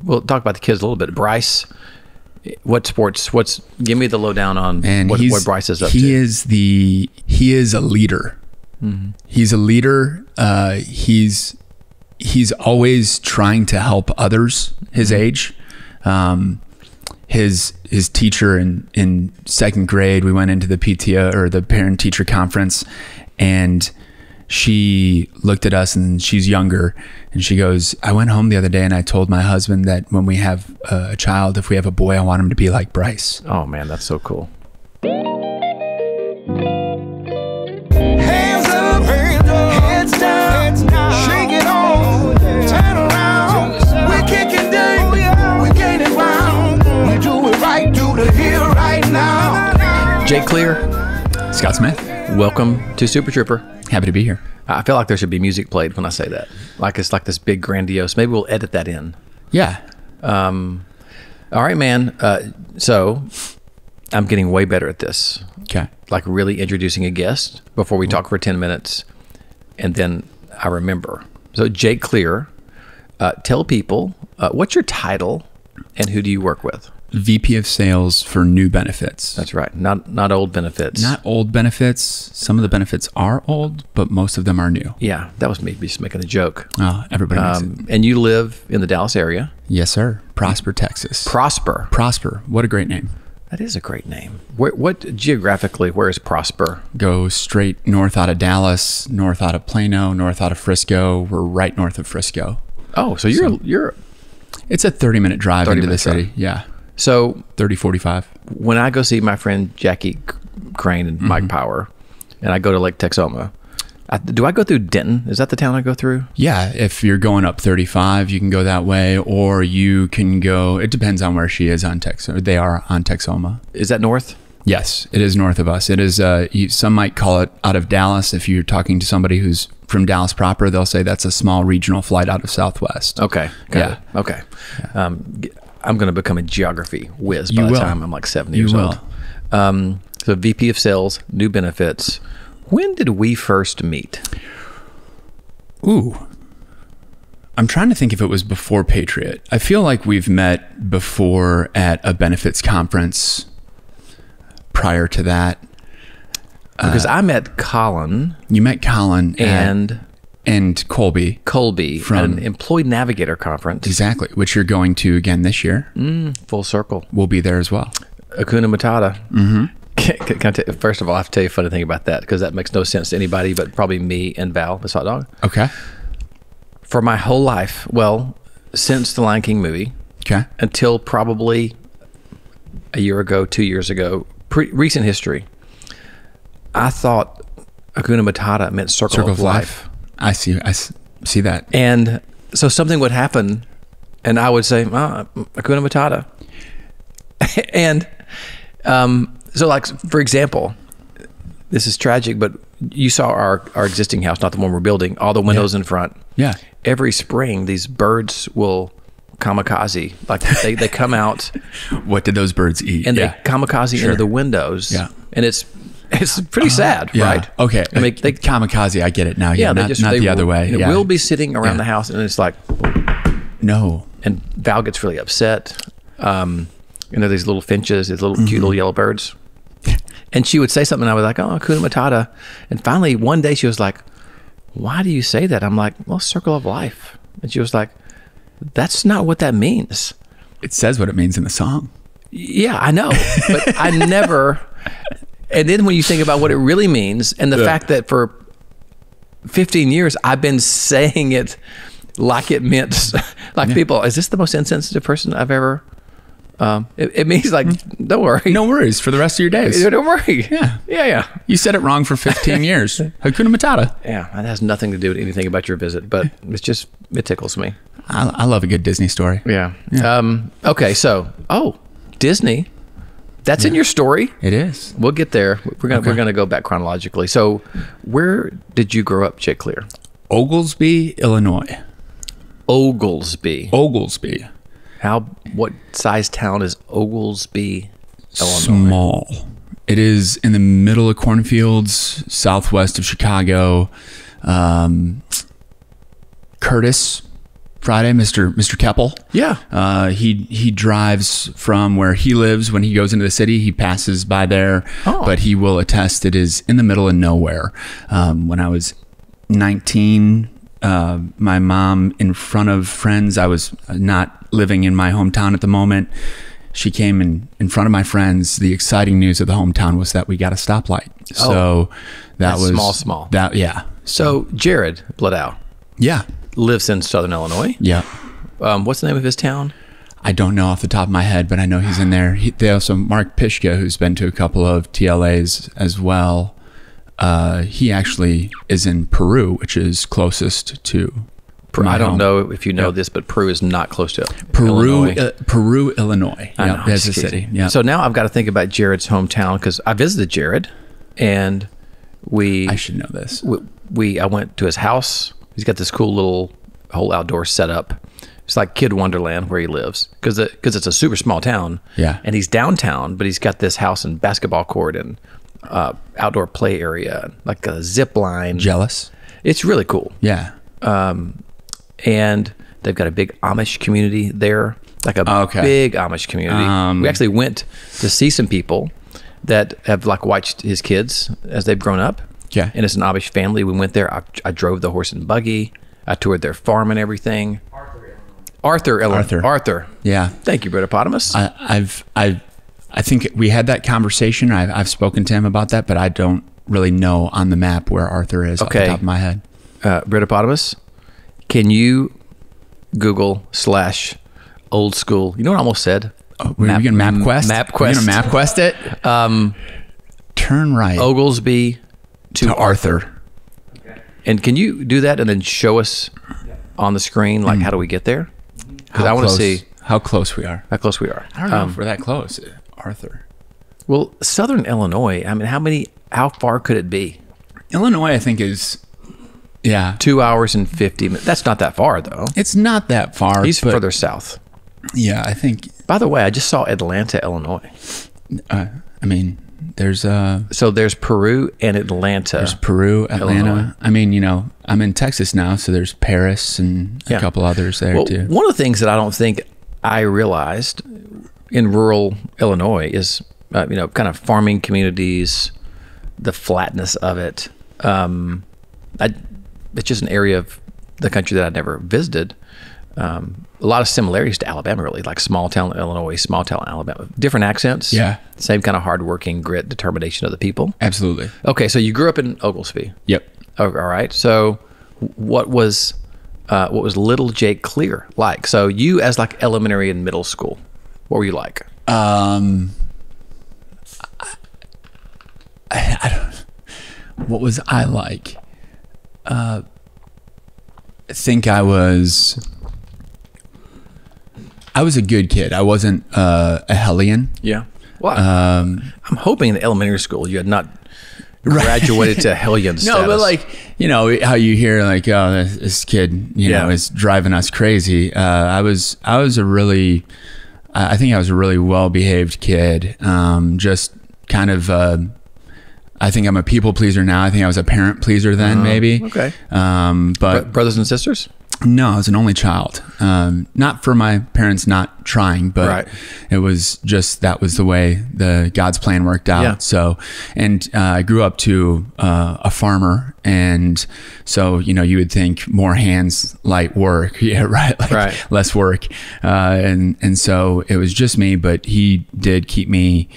we'll talk about the kids a little bit. Bryce, what sports? Give me the lowdown on what Bryce is up to. He is a leader. Mm-hmm. He's a leader. He's always trying to help others his age. His teacher in second grade, we went into the PTO or the parent teacher conference, and she looked at us, and she's younger, and she goes, I went home the other day and I told my husband that when we have a child, if we have a boy, I want him to be like Bryce. Oh man, that's so cool. Hands up, heads down, shake it on, turn around. We're kicking down, we're gaining ground. We do it right, do the here right now. Jake Cleer, Scott Smith, welcome to Super Trooper. happy to be here. I feel like there should be music played when I say that. Like it's like this big grandiose. Maybe we'll edit that in. Yeah. All right, man. So I'm getting way better at this. Okay. Like really introducing a guest before we talk for 10 minutes, and then I remember. So Jake Cleer, tell people what's your title and who do you work with? VP of Sales for new benefits. That's right. Not old benefits. Not old benefits. Some of the benefits are old, but most of them are new. Yeah, that was me just making a joke. Oh, everybody makes it. And you live in the Dallas area. Yes, sir. Prosper, Texas. Prosper. Prosper. What a great name. That is a great name. What geographically, where is Prosper? Go straight north out of Dallas, north out of Plano, north out of Frisco. We're right north of Frisco. Oh, so you're It's a 30-minute drive into the city. Yeah. So 30, 45. When I go see my friend Jackie Crane and Mike Power, and I go to Lake Texoma, do I go through Denton? Is that the town I go through? Yeah. If you're going up 35, you can go that way, or you can go, it depends on where she is on Texoma. They are on Texoma. Is that north? Yes, it is north of us. It is, some might call it out of Dallas. If you're talking to somebody who's from Dallas proper, they'll say that's a small regional flight out of Southwest. Okay. Yeah. Okay. Yeah. I'm going to become a geography whiz by the time I'm like 70 years old. So VP of Sales, new benefits. When did we first meet? Ooh. I'm trying to think if it was before Patriot. I feel like we've met before at a benefits conference prior to that. Because I met Colin. You met Colin and Colby from an Employee Navigator conference. Exactly, which you're going to again this year. Full circle. We'll be there as well. Hakuna Matata. Mm-hmm. First of all, I have to tell you a funny thing about that, because that makes no sense to anybody but probably me and Val, the hot dog. Okay. For my whole life, well, since the Lion King movie, until probably a year ago, 2 years ago, recent history, I thought Hakuna Matata meant circle of life. I see that. And so something would happen, and I would say, Hakuna Matata. And so, like, for example, this is tragic, but you saw our existing house, not the one we're building, all the windows in front. Yeah. Every spring, these birds will kamikaze. Like, they come out. What did those birds eat? And they kamikaze into the windows. Yeah. And it's pretty sad, right? Okay. I mean, they kamikaze, I get it now. Yeah, not the other way. Yeah. We'll be sitting around the house, and it's like, no. And Val gets really upset. These little finches, these little cute little yellow birds. And she would say something, and I was like, oh, Hakuna Matata. And finally, one day, she was like, why do you say that? I'm like, well, circle of life. And she was like, that's not what that means. It says what it means in the song. Yeah, I know. But I never... And then when you think about what it really means, and the fact that for 15 years, I've been saying it like it meant, like people, is this the most insensitive person I've ever... It means like, don't worry. No worries for the rest of your days. Don't worry. Yeah. You said it wrong for 15 years. Hakuna Matata. Yeah, that has nothing to do with anything about your visit, but it tickles me. I love a good Disney story. Yeah. Okay, so, Disney. That's in your story. It is. We'll get there. We're gonna go back chronologically. So, where did you grow up, Jake Cleer? Oglesby, Illinois. Oglesby. What size town is Oglesby, Illinois? Small. It is in the middle of cornfields, southwest of Chicago. Curtis Friday, Mr. Keppel. Yeah. He drives from where he lives. When he goes into the city, he passes by there, but he will attest it is in the middle of nowhere. When I was 19, my mom, in front of friends, I was not living in my hometown at the moment. She came in front of my friends. The exciting news of the hometown was that we got a stoplight. So that was small. That, yeah. So Jared Bladow Yeah. lives in Southern Illinois. Yeah. What's the name of his town? I don't know off the top of my head, but I know he's in there. They also, Mark Pishka, who's been to a couple of TLAs as well. He actually is in Peru, which is closest to I don't know if you know this, but Peru is not close to Peru, Illinois. Peru, Illinois. I know, Yeah, that's a city. Yeah. So now I've got to think about Jared's hometown because I visited Jared, and I should know this. I went to his house. He's got this cool little whole outdoor setup. It's like Kid Wonderland where he lives because it's a super small town. Yeah. And he's downtown, but he's got this house and basketball court and outdoor play area, like a zip line. Jealous? It's really cool. Yeah. And they've got a big Amish community there, like a big Amish community. We actually went to see some people that have like watched his kids as they've grown up. Yeah. And it's an Amish family. We went there. I drove the horse and buggy. I toured their farm and everything. Arthur. Yeah. Thank you, Britopotamus. I think we had that conversation. I've spoken to him about that, but I don't really know on the map where Arthur is off the top of my head. Britopotamus, can you Google / old school? You know what I almost said? Oh, we're going to MapQuest? We're going to MapQuest it? Turn right. Oglesby to Arthur. Okay. And can you do that and then show us on the screen, like, how do we get there? Because I want to see how close we are. How close we are. I don't know if we're that close, Arthur. Well, Southern Illinois, I mean, how far could it be? Illinois, I think, is... Yeah. 2 hours and 50 minutes. That's not that far, though. It's not that far. He's further south. Yeah, I think. By the way, I just saw Atlanta, Illinois. I mean, there's So there's Peru and Atlanta. There's Peru, Atlanta. Illinois. I mean, I'm in Texas now, so there's Paris and a couple others there too. One of the things that I don't think I realized in rural Illinois is, kind of farming communities, the flatness of it. It's just an area of the country that I'd never visited. A lot of similarities to Alabama, really, like small town Illinois, small town Alabama. Different accents. Yeah. Same kind of hardworking grit, determination of the people. Absolutely. Okay, so you grew up in Oglesby. Yep. All right. So what was little Jake Cleer like? So you as like elementary and middle school, what were you like? I don't. What was I like? I think I was a good kid. I wasn't a hellion. Yeah. Well, I'm hoping in elementary school you had not graduated to hellion status. No, but like, how you hear like, oh, this kid, is driving us crazy. I think I was a really well-behaved kid. Just kind of, I think I'm a people pleaser now. I think I was a parent pleaser then, maybe. Okay. But brothers and sisters? No, I was an only child. Not for my parents not trying, but it was just, that was the way the God's plan worked out. Yeah. So, and I grew up to a farmer, and so, you would think more hands, light work. Yeah, right. Like less work. And so it was just me, but he did keep me,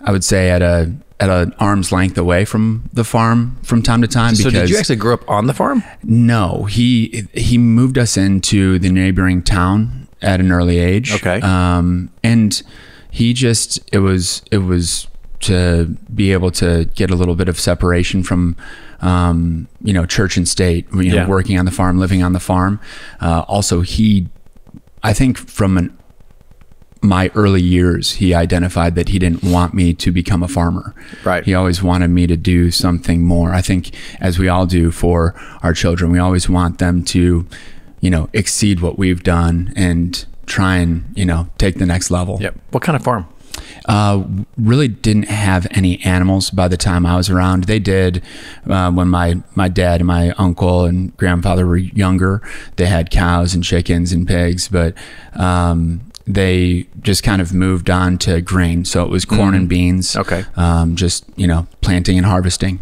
I would say, at an arm's length away from the farm from time to time. So did you actually grow up on the farm? No, he moved us into the neighboring town at an early age. Okay. And he just, it was to be able to get a little bit of separation from, church and state, working on the farm, living on the farm. Also I think from my early years, he identified that he didn't want me to become a farmer. Right. He always wanted me to do something more. I think, as we all do for our children, we always want them to, exceed what we've done and try and, take the next level. Yep. What kind of farm? Really didn't have any animals by the time I was around. They did when my dad and my uncle and grandfather were younger. They had cows and chickens and pigs, but they just kind of moved on to grain. So it was corn and beans. Okay. Just, planting and harvesting.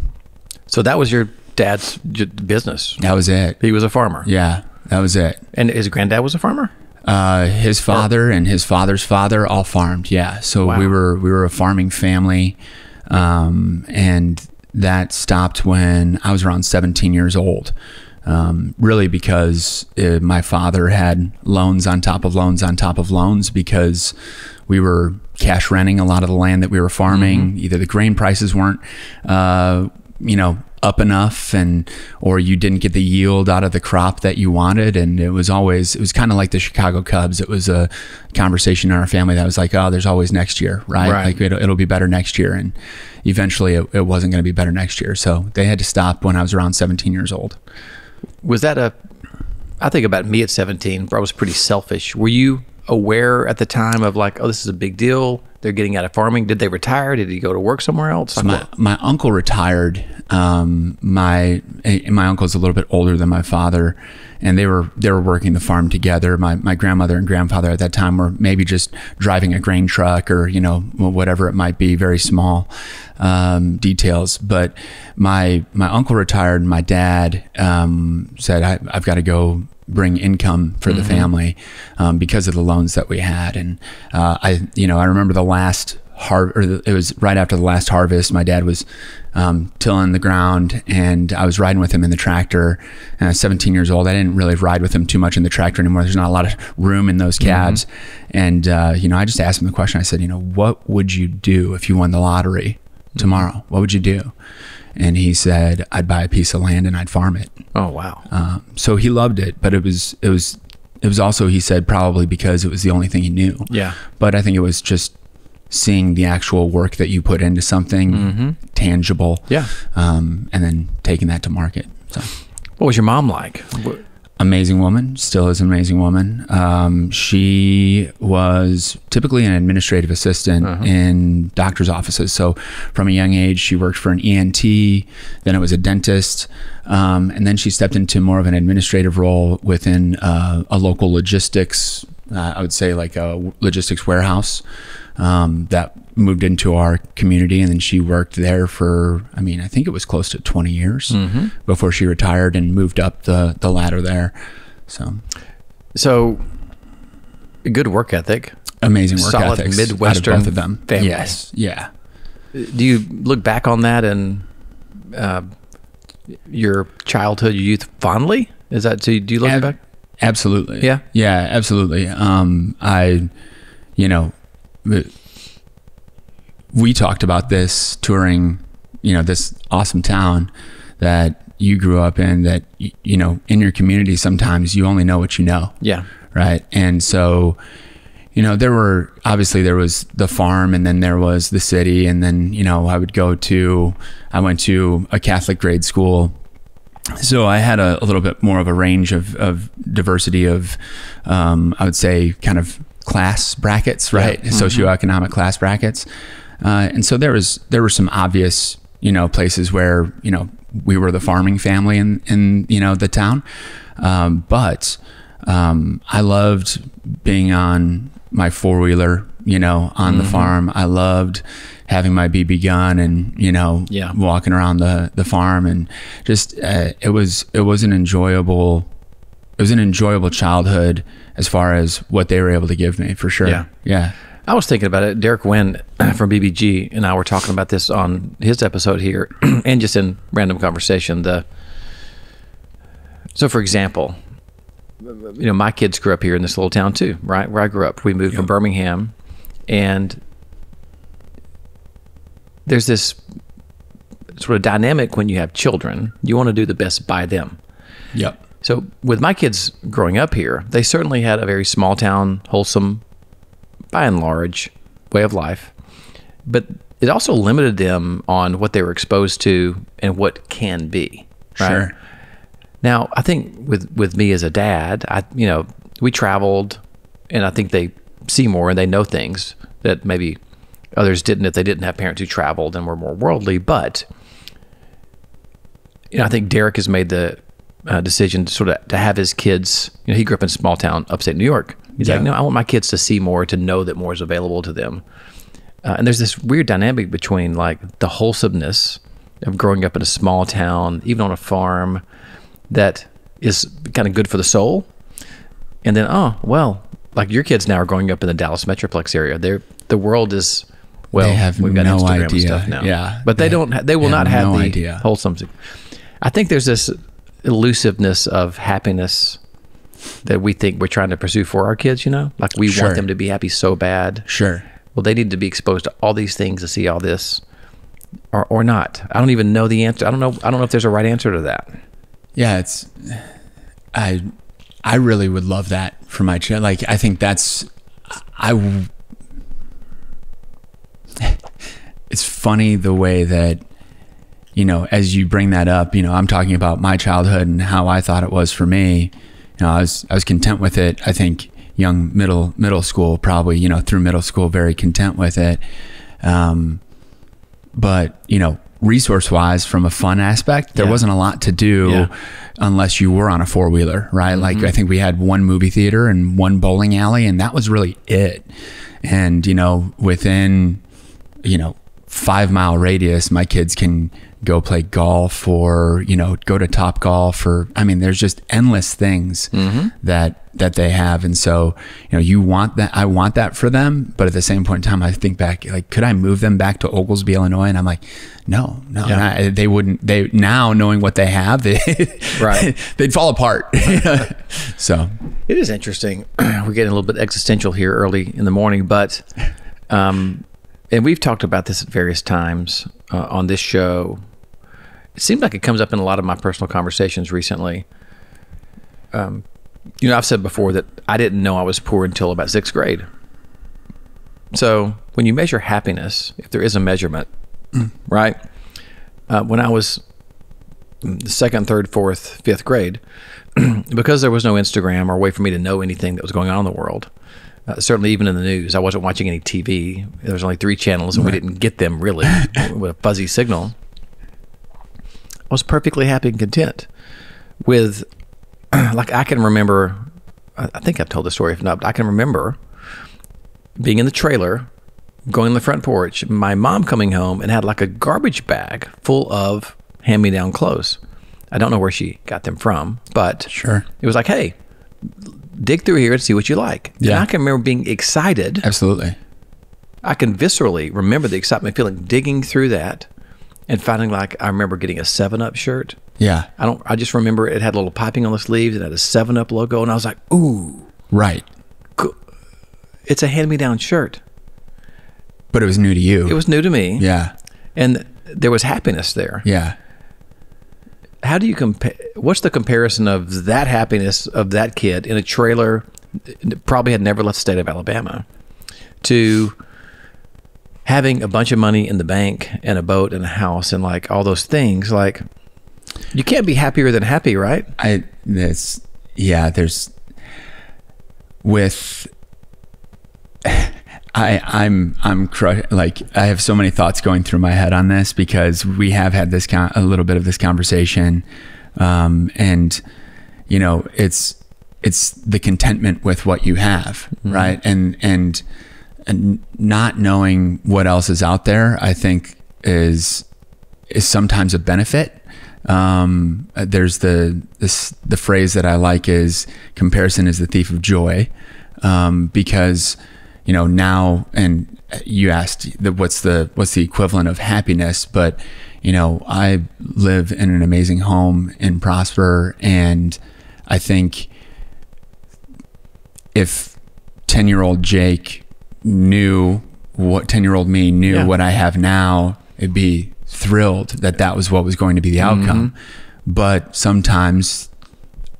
So that was your dad's business. That was it. He was a farmer. Yeah, that was it. And his granddad was a farmer? His father and his father's father all farmed. Yeah. So Wow. we were a farming family. And that stopped when I was around 17 years old. Really because my father had loans on top of loans on top of loans because we were cash renting a lot of the land that we were farming. Either the grain prices weren't, up enough or you didn't get the yield out of the crop that you wanted. And it was kind of like the Chicago Cubs. It was a conversation in our family that was like, oh, there's always next year, right? Like it'll be better next year. And eventually it wasn't going to be better next year. So they had to stop when I was around 17 years old. Was that I think about me at 17, where I was pretty selfish. Were you aware at the time of like, oh, this is a big deal? They're getting out of farming. Did they retire? Did he go to work somewhere else? So my uncle retired. My uncle's a little bit older than my father, and they were working the farm together. My grandmother and grandfather at that time were maybe just driving a grain truck or whatever it might be, very small details. But my uncle retired. And my dad said, I've got to go bring income for the family because of the loans that we had. And I remember the last it was right after the last harvest. My dad was tilling the ground, and I was riding with him in the tractor. And I was 17 years old. I didn't really ride with him too much in the tractor anymore. There's not a lot of room in those cabs. And I just asked him the question. I said, what would you do if you won the lottery tomorrow? What would you do? And he said, I'd buy a piece of land and I'd farm it. Oh, wow. So he loved it, but it was also, he said, probably because it was the only thing he knew. Yeah. But I think it was just seeing the actual work that you put into something tangible. Yeah. And then taking that to market. So what was your mom like? Amazing woman, still is an amazing woman. She was typically an administrative assistant in doctor's offices. So from a young age, she worked for an ENT, then it was a dentist. And then she stepped into more of an administrative role within a local logistics, I would say like a logistics warehouse that moved into our community. And then she worked there for, I think it was close to 20 years before she retired and moved up the ladder there. So good work ethic. Amazing work solid ethics. Midwestern out of both of them. family. Yes. Yeah. Do you look back on that and your childhood, your youth fondly? Is that, so do you look back? Absolutely. Yeah. Yeah, absolutely. We talked about this touring, this awesome town that you grew up in, that, in your community, sometimes you only know what you know. Yeah. Right. And so, there was the farm, and then there was the city. And then, I went to a Catholic grade school. So I had a little bit more of a range of diversity of, I would say, kind of class brackets, right? Yeah. Socioeconomic class brackets. And so there were some obvious, places where, we were the farming family in the town. But I loved being on my four-wheeler, on the farm. I loved having my BB gun and, walking around the farm, and just, it was an enjoyable childhood as far as what they were able to give me, for sure. Yeah. Yeah. I was thinking about it. Derek Wynn from BBG and I were talking about this on his episode here and just in random conversation. So for example, my kids grew up here in this little town too, right? Where I grew up. We moved from Birmingham, and there's this sort of dynamic when you have children. You want to do the best by them. Yep. So with my kids growing up here, they certainly had a very small town, wholesome, by and large, way of life. But it also limited them on what they were exposed to and what can be. Right? Sure. Now, I think with me as a dad, we traveled, and I think they see more and they know things that maybe Others didn't if they didn't have parents who traveled and were more worldly. But, I think Derek has made the decision to have his kids, he grew up in a small town, upstate New York. He's like, no, I want my kids to see more, to know that more is available to them. And there's this weird dynamic between like the wholesomeness of growing up in a small town, even on a farm, that is kind of good for the soul. And then, like your kids now are growing up in the Dallas Metroplex area. The world is, they have we've got no Instagram idea. and stuff now. Yeah. But they will not have no the idea. wholesome. I think there's this elusiveness of happiness that we think we're trying to pursue for our kids, like we Sure. want them to be happy so bad. Sure. Well, they need to be exposed to all these things to see all this or not. I don't even know the answer. I don't know if there's a right answer to that. Yeah, I really would love that for my child. Like, I think it's funny the way that, as you bring that up, I'm talking about my childhood and how I thought it was for me. I was content with it. I think young middle school, probably, through middle school, very content with it. But, resource wise, from a fun aspect, there wasn't a lot to do unless you were on a 4-wheeler, right? Like, I think we had one movie theater and one bowling alley, and that was really it. And, within, 5-mile radius, my kids can go play golf or, go to Top Golf there's just endless things that they have. And so, you want that. I want that for them. But at the same point in time, I think back, like, could I move them back to Oglesby, Illinois? And I'm like, no. Yeah. They wouldn't, now knowing what they have, Right. they'd fall apart. So It is interesting. We're getting a little bit existential here early in the morning, but, and we've talked about this at various times on this show. It seems like it comes up in a lot of my personal conversations recently. I've said before that I didn't know I was poor until about 6th grade. So when you measure happiness, if there is a measurement, right? When I was 2nd, 3rd, 4th, 5th grade, because there was no Instagram or way for me to know anything that was going on in the world, certainly even in the news, I wasn't watching any TV. There was only 3 channels and we didn't get them really with a fuzzy signal. I was perfectly happy and content with, like, I can remember, I think I've told the story, if not, but I can remember being in the trailer, going on the front porch, my mom coming home and had like a garbage bag full of hand-me-down clothes. I don't know where she got them from, but Sure. It was like, hey, dig through here and see what you like. Yeah. And I can remember being excited. absolutely. I can viscerally remember the excitement feeling digging through that and finding, like, I remember getting a 7-Up shirt. Yeah. I just remember it had a little piping on the sleeves and had a 7-Up logo, and I was like, ooh, Right. cool. It's a hand-me-down shirt. But it was new to you. It was new to me. Yeah. And there was happiness there. Yeah. How do you compare? What's the comparison of that happiness of that kid in a trailer, probably had never left the state of Alabama, to having a bunch of money in the bank and a boat and a house and like all those things? Like, you can't be happier than happy, right? Like, I have so many thoughts going through my head on this because we have had this a little bit of this conversation, and it's the contentment with what you have, right? And not knowing what else is out there, I think is sometimes a benefit. There's the phrase that I like is comparison is the thief of joy, because now, and you asked what's the equivalent of happiness, but I live in an amazing home in Prosper, and I think if 10-year-old Jake knew what 10-year-old me knew what I have now, it'd be thrilled that was what was going to be the outcome. But sometimes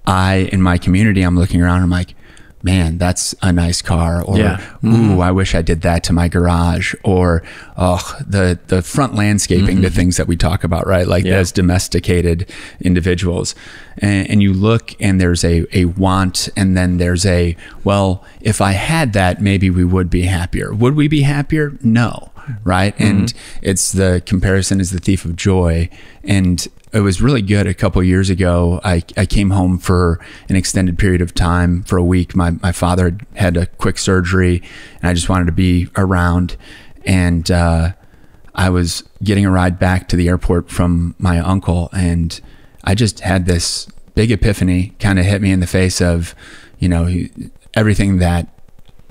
in my community, I'm looking around, I'm like, man, that's a nice car, or Mm-hmm. ooh, I wish I did that to my garage, or oh, the front landscaping, the things that we talk about, right? Like as domesticated individuals, and you look and there's a want, and then there's a, well, if I had that, maybe we would be happier. Would we be happier? No, right? And it's the comparison is the thief of joy. And it was really good. A couple of years ago, I came home for an extended period of time for a week. My father had a quick surgery, and I just wanted to be around. And I was getting a ride back to the airport from my uncle, and I just had this big epiphany kind of hit me in the face of, you know, everything that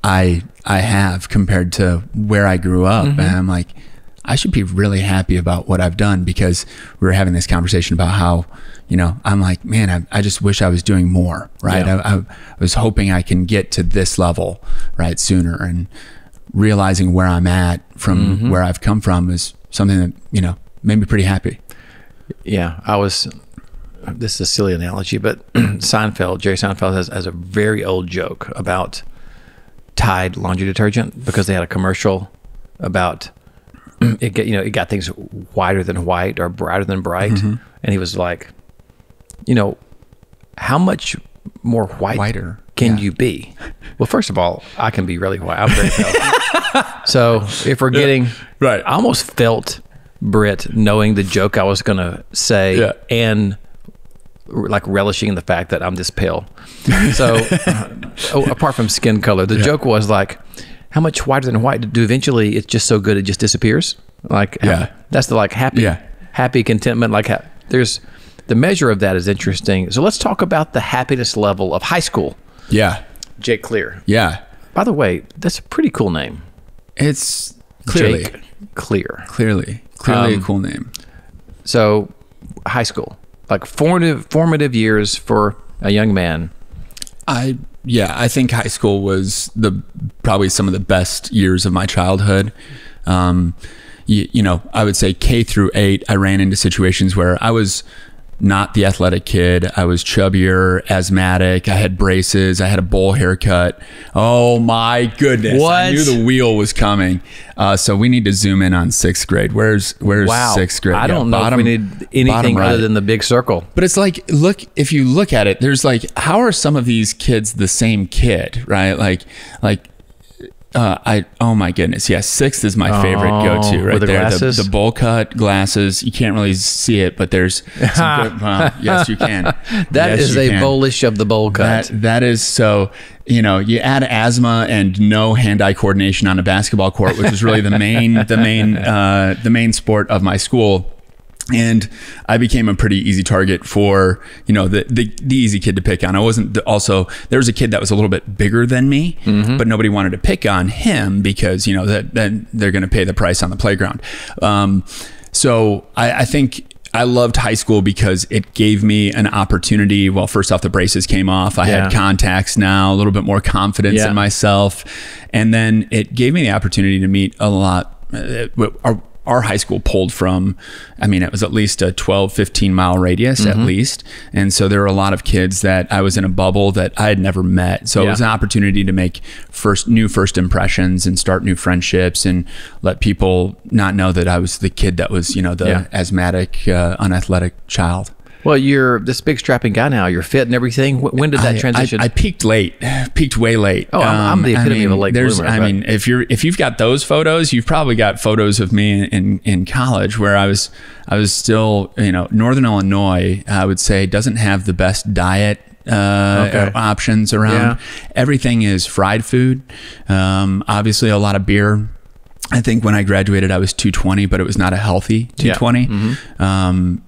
I have compared to where I grew up. And I'm like, I should be really happy about what I've done, because we were having this conversation about how, you know, I'm like, man, I just wish I was doing more, right? I was hoping I can get to this level, right, sooner, and realizing where I'm at from where I've come from is something that, you know, made me pretty happy. Yeah, this is a silly analogy, but Jerry Seinfeld has a very old joke about Tide laundry detergent, because they had a commercial about it got things whiter than white or brighter than bright. And he was like, you know, how much more whiter can you be? Well, first of all, I can be really white. I'm very pale. So if we're getting, right. I almost felt, Britt, knowing the joke I was going to say and like relishing in the fact that I'm this pale. So apart from skin color, the joke was like, how much whiter than white do eventually it's just so good it just disappears? Like, that's the like happy contentment. Like there's the measure of that is interesting. So let's talk about the happiness level of high school. Yeah. Jake Cleer. Yeah. By the way, that's a pretty cool name. It's clearly Jake Cleer. Clearly a cool name. So high school, like formative years for a young man. I think high school was probably some of the best years of my childhood. You know, I would say K through 8, I ran into situations where I was not the athletic kid. I was chubbier, asthmatic. I had braces. I had a bowl haircut. Oh my goodness. What? I knew the wheel was coming. So we need to zoom in on 6th grade. Where's Wow. 6th grade? I don't know if we need anything other than the big circle. But it's like, if you look at it, there's like, how are some of these kids the same kid, right? Oh my goodness. Yeah. 6th is my favorite go-to right with the there. Glasses? The bowl cut glasses. You can't really see it, but there's some good, well, yes, you can. That is a bullish of the bowl cut. That is so, you know, you add asthma and no hand-eye coordination on a basketball court, which is really the main sport of my school. And I became a pretty easy target for, you know, the easy kid to pick on. I wasn't there was a kid that was a little bit bigger than me, but nobody wanted to pick on him because, you know, that they're going to pay the price on the playground. So I think I loved high school because it gave me an opportunity. Well, first off, the braces came off. I had contacts now, a little bit more confidence in myself. And then it gave me the opportunity to meet a lot. Our high school pulled from, I mean, it was at least a 12, 15 mile radius at least. And so there were a lot of kids that I was in a bubble that I had never met. So it was an opportunity to make new first impressions and start new friendships and let people not know that I was the kid that was, you know, the asthmatic, unathletic child. Well, you're this big strapping guy now. You're fit and everything. When did that transition? I peaked way late. Oh, I'm the epitome of a late bloomer. I mean, if you've got those photos, you've probably got photos of me in college where I was still, you know, Northern Illinois, I would say, doesn't have the best diet options around. Everything is fried food. Obviously a lot of beer. I think when I graduated, I was 220, but it was not a healthy 220.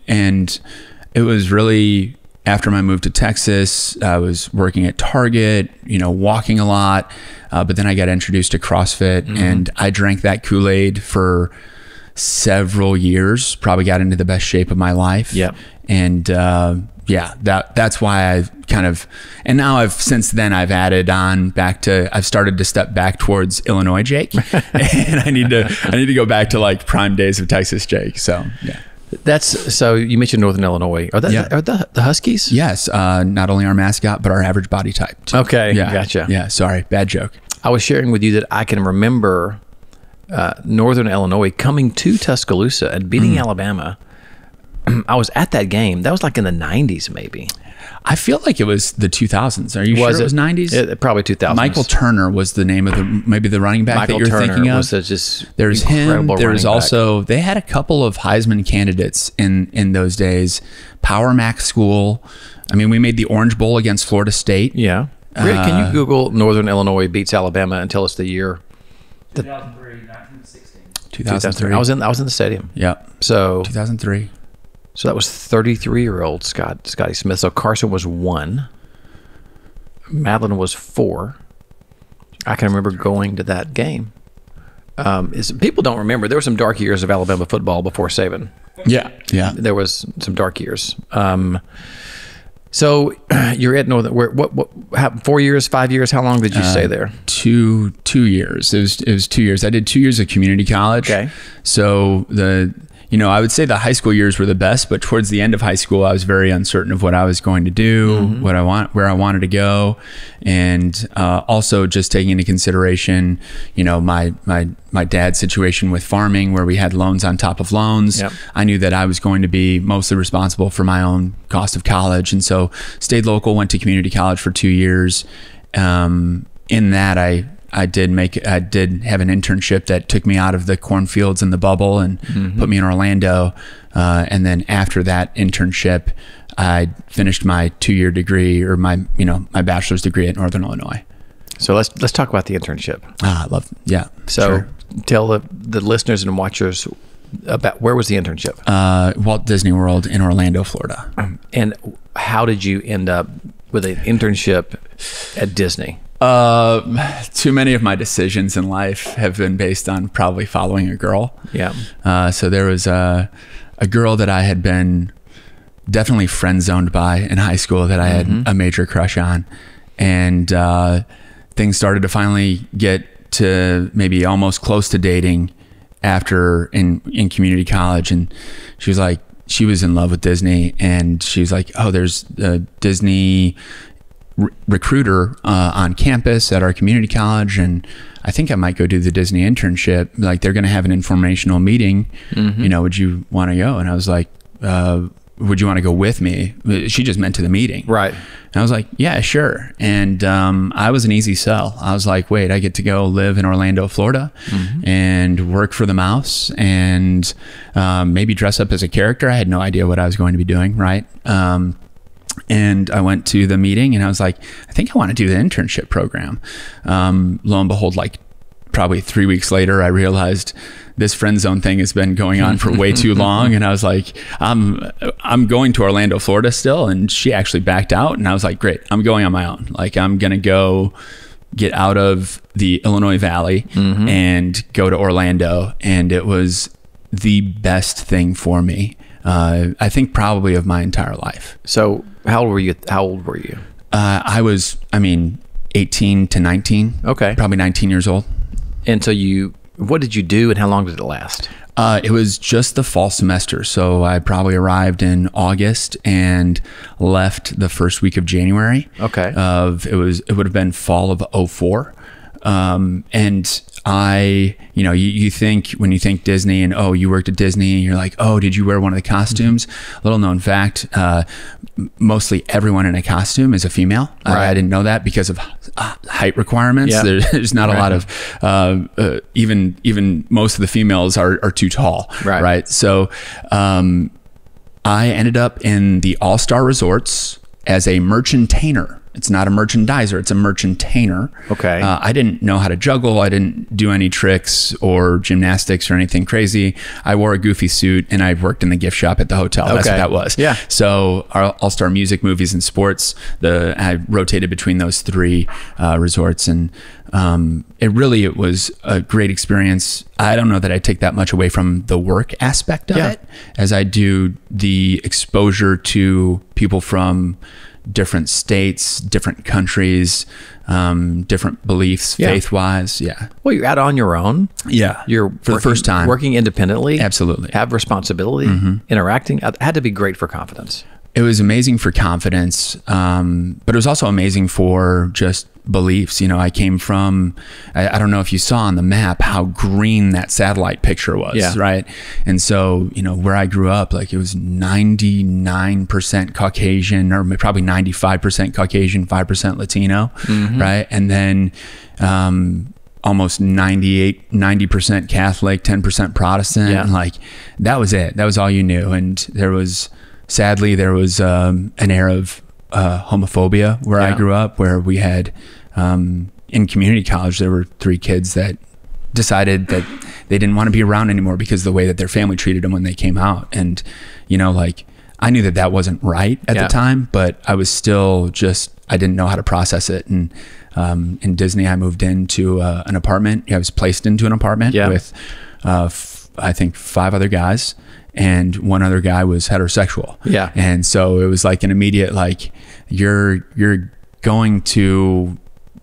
And it was really after my move to Texas, I was working at Target, you know, walking a lot. But then I got introduced to CrossFit and I drank that Kool-Aid for several years, probably got into the best shape of my life. And that's why I've kind of, and now since then I've added on back to, I've started to step back towards Illinois Jake and I need to go back to like prime days of Texas Jake. So, That's so. You mentioned Northern Illinois. Are the Huskies? Yes. Not only our mascot, but our average body type too. Okay, Yeah. gotcha. Yeah. Sorry, bad joke. I was sharing with you that I can remember Northern Illinois coming to Tuscaloosa and beating Alabama. I was at that game. That was like in the 90s, maybe. I feel like it was the 2000s. Are you sure it was 90s? Probably 2000s. Michael Turner was the name of the running back Michael that you're Turner thinking of. was just There's him. incredible There's running also they had a couple of Heisman candidates in those days. Power Mac School. I mean, we made the Orange Bowl against Florida State. Yeah. Rick, can you Google Northern Illinois beats Alabama and tell us the year? 2003, 1916. 2003. I was in the stadium. Yep. So 2003. So that was 33-year-old Scotty Smith. So Carson was 1. Madeline was 4. I can remember going to that game. People don't remember. There were some dark years of Alabama football before Saban. Yeah. Yeah. There was some dark years. So you're at Northern. What 4 years, 5 years? How long did you stay there? 2 years. It was 2 years. I did 2 years of community college. Okay. So I would say the high school years were the best, but towards the end of high school, I was very uncertain of what I was going to do, where I wanted to go, and also just taking into consideration, my dad's situation with farming, where we had loans on top of loans. Yep. I I knew that I was going to be mostly responsible for my own cost of college, and so stayed local, went to community college for 2 years. In that, I did have an internship that took me out of the cornfields and the bubble and put me in Orlando. And then after that internship, I finished my 2-year degree, or my bachelor's degree at Northern Illinois. So let's talk about the internship. I love, yeah. So sure. tell the listeners and watchers about where was the internship? Walt Disney World in Orlando, Florida. And how did you end up with an internship at Disney? Too many of my decisions in life have been based on probably following a girl. Yeah. So there was a girl that I had been definitely friend zoned by in high school that I had a major crush on, and things started to finally get to maybe almost close to dating after in community college, and she was in love with Disney, and she was like, oh, there's a Disney recruiter on campus at our community college, and I think I might go do the Disney internship. Like, they're going to have an informational meeting. Would you want to go? And I was like, would you want to go with me? She just meant to the meeting. Right. And I was like, yeah, sure. And I was an easy sell. I was like, wait, I get to go live in Orlando, Florida, and work for the mouse, and maybe dress up as a character. I had no idea what I was going to be doing, right? And I went to the meeting, and I was like, I think I want to do the internship program. Lo and behold, like probably 3 weeks later, I realized this friend zone thing has been going on for way too long. And I was like, I'm going to Orlando, Florida still. And she actually backed out, and I was like, great, I'm going on my own. Like, I'm going to go get out of the Illinois Valley and go to Orlando. And it was the best thing for me. I think probably of my entire life. So how old were you? I was, 18 to 19. Okay. Probably 19 years old. And so what did you do, and how long did it last? It was just the fall semester. So I probably arrived in August and left the first week of January. Okay. It would have been fall of 2004. And you think, when you think Disney and, oh, you worked at Disney, you're like, oh, did you wear one of the costumes? Little known fact, mostly everyone in a costume is a female. Right. I didn't know that because of height requirements. Yeah. There's not a lot of, even most of the females are too tall. Right. So, I ended up in the All-Star Resorts as a merchantainer. It's not a merchandiser, it's a merchantainer. Okay. I didn't know how to juggle. I didn't do any tricks or gymnastics or anything crazy. I wore a goofy suit, and I worked in the gift shop at the hotel. That's what that was. Yeah. So our All-Star Music, Movies, and Sports, I rotated between those 3 resorts, and it was a great experience. I don't know that I take that much away from the work aspect of it as I do the exposure to people from different states, different countries, different beliefs, Yeah. faith-wise. Yeah. Well, you're out on your own. Yeah. You're for the first time. working independently. Absolutely. Have responsibility, interacting. It had to be great for confidence. It was amazing for confidence, but it was also amazing for just beliefs. You know, I came from, I don't know if you saw on the map how green that satellite picture was, Yeah. right? And so, you know, where I grew up, like it was 99% Caucasian, or probably 95% Caucasian, 5% Latino, right? And then almost 90% Catholic, 10% Protestant. Yeah. Like that was it. That was all you knew. And sadly, there was an era of homophobia where I Yeah. grew up, where we had, in community college, there were 3 kids that decided that they didn't want to be around anymore because of the way that their family treated them when they came out. And, you know, like I knew that wasn't right at Yeah. the time, but I was still I didn't know how to process it. And in Disney, I moved into an apartment. I was placed into an apartment Yeah. with, I think 5 other guys. And one other guy was heterosexual. Yeah. And so it was like an immediate, like, you're going to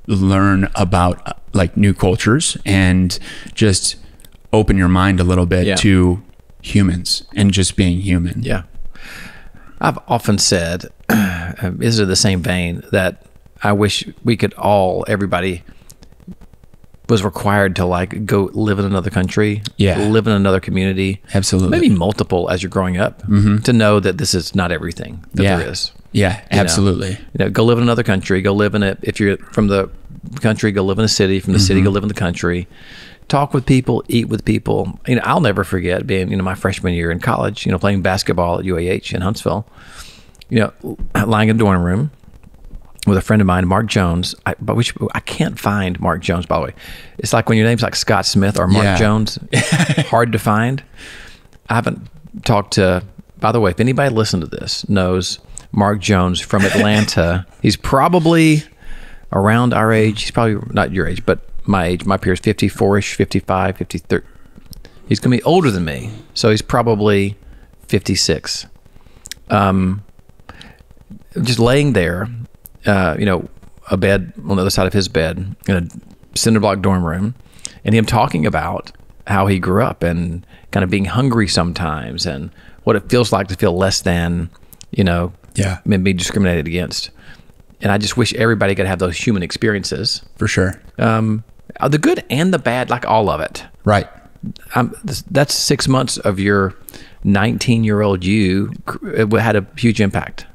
learn about like new cultures and just open your mind a little bit Yeah. to humans and just being human. Yeah. I've often said, is it the same vein, that I wish we could everybody was required to like go live in another country, Yeah. live in another community, Absolutely. maybe multiple as you're growing up, to know that this is not everything that Yeah. there is. Yeah, absolutely. You know, go live in another country, go live in it. If you're from the country, go live in a city. From the city, go live in the country. Talk with people, eat with people. You know, I'll never forget being, my freshman year in college, playing basketball at UAH in Huntsville, lying in a dorm room with a friend of mine, Mark Jones. I can't find Mark Jones, by the way. It's like when your name's like Scott Smith or Mark Yeah. Jones, hard to find. I haven't talked to, by the way, if anybody listening to this knows Mark Jones from Atlanta, he's probably around our age. He's probably not your age, but my age. My peers, 54-ish, 55, 53. He's going to be older than me. So he's probably 56. Just laying there, a bed on the other side of his bed in a cinder block dorm room, and him talking about how he grew up and kind of being hungry sometimes and what it feels like to feel less than, Yeah. and be discriminated against. And I just wish everybody could have those human experiences, For sure. the good and the bad, like all of it. Right. That's 6 months of your 19-year-old you. It had a huge impact.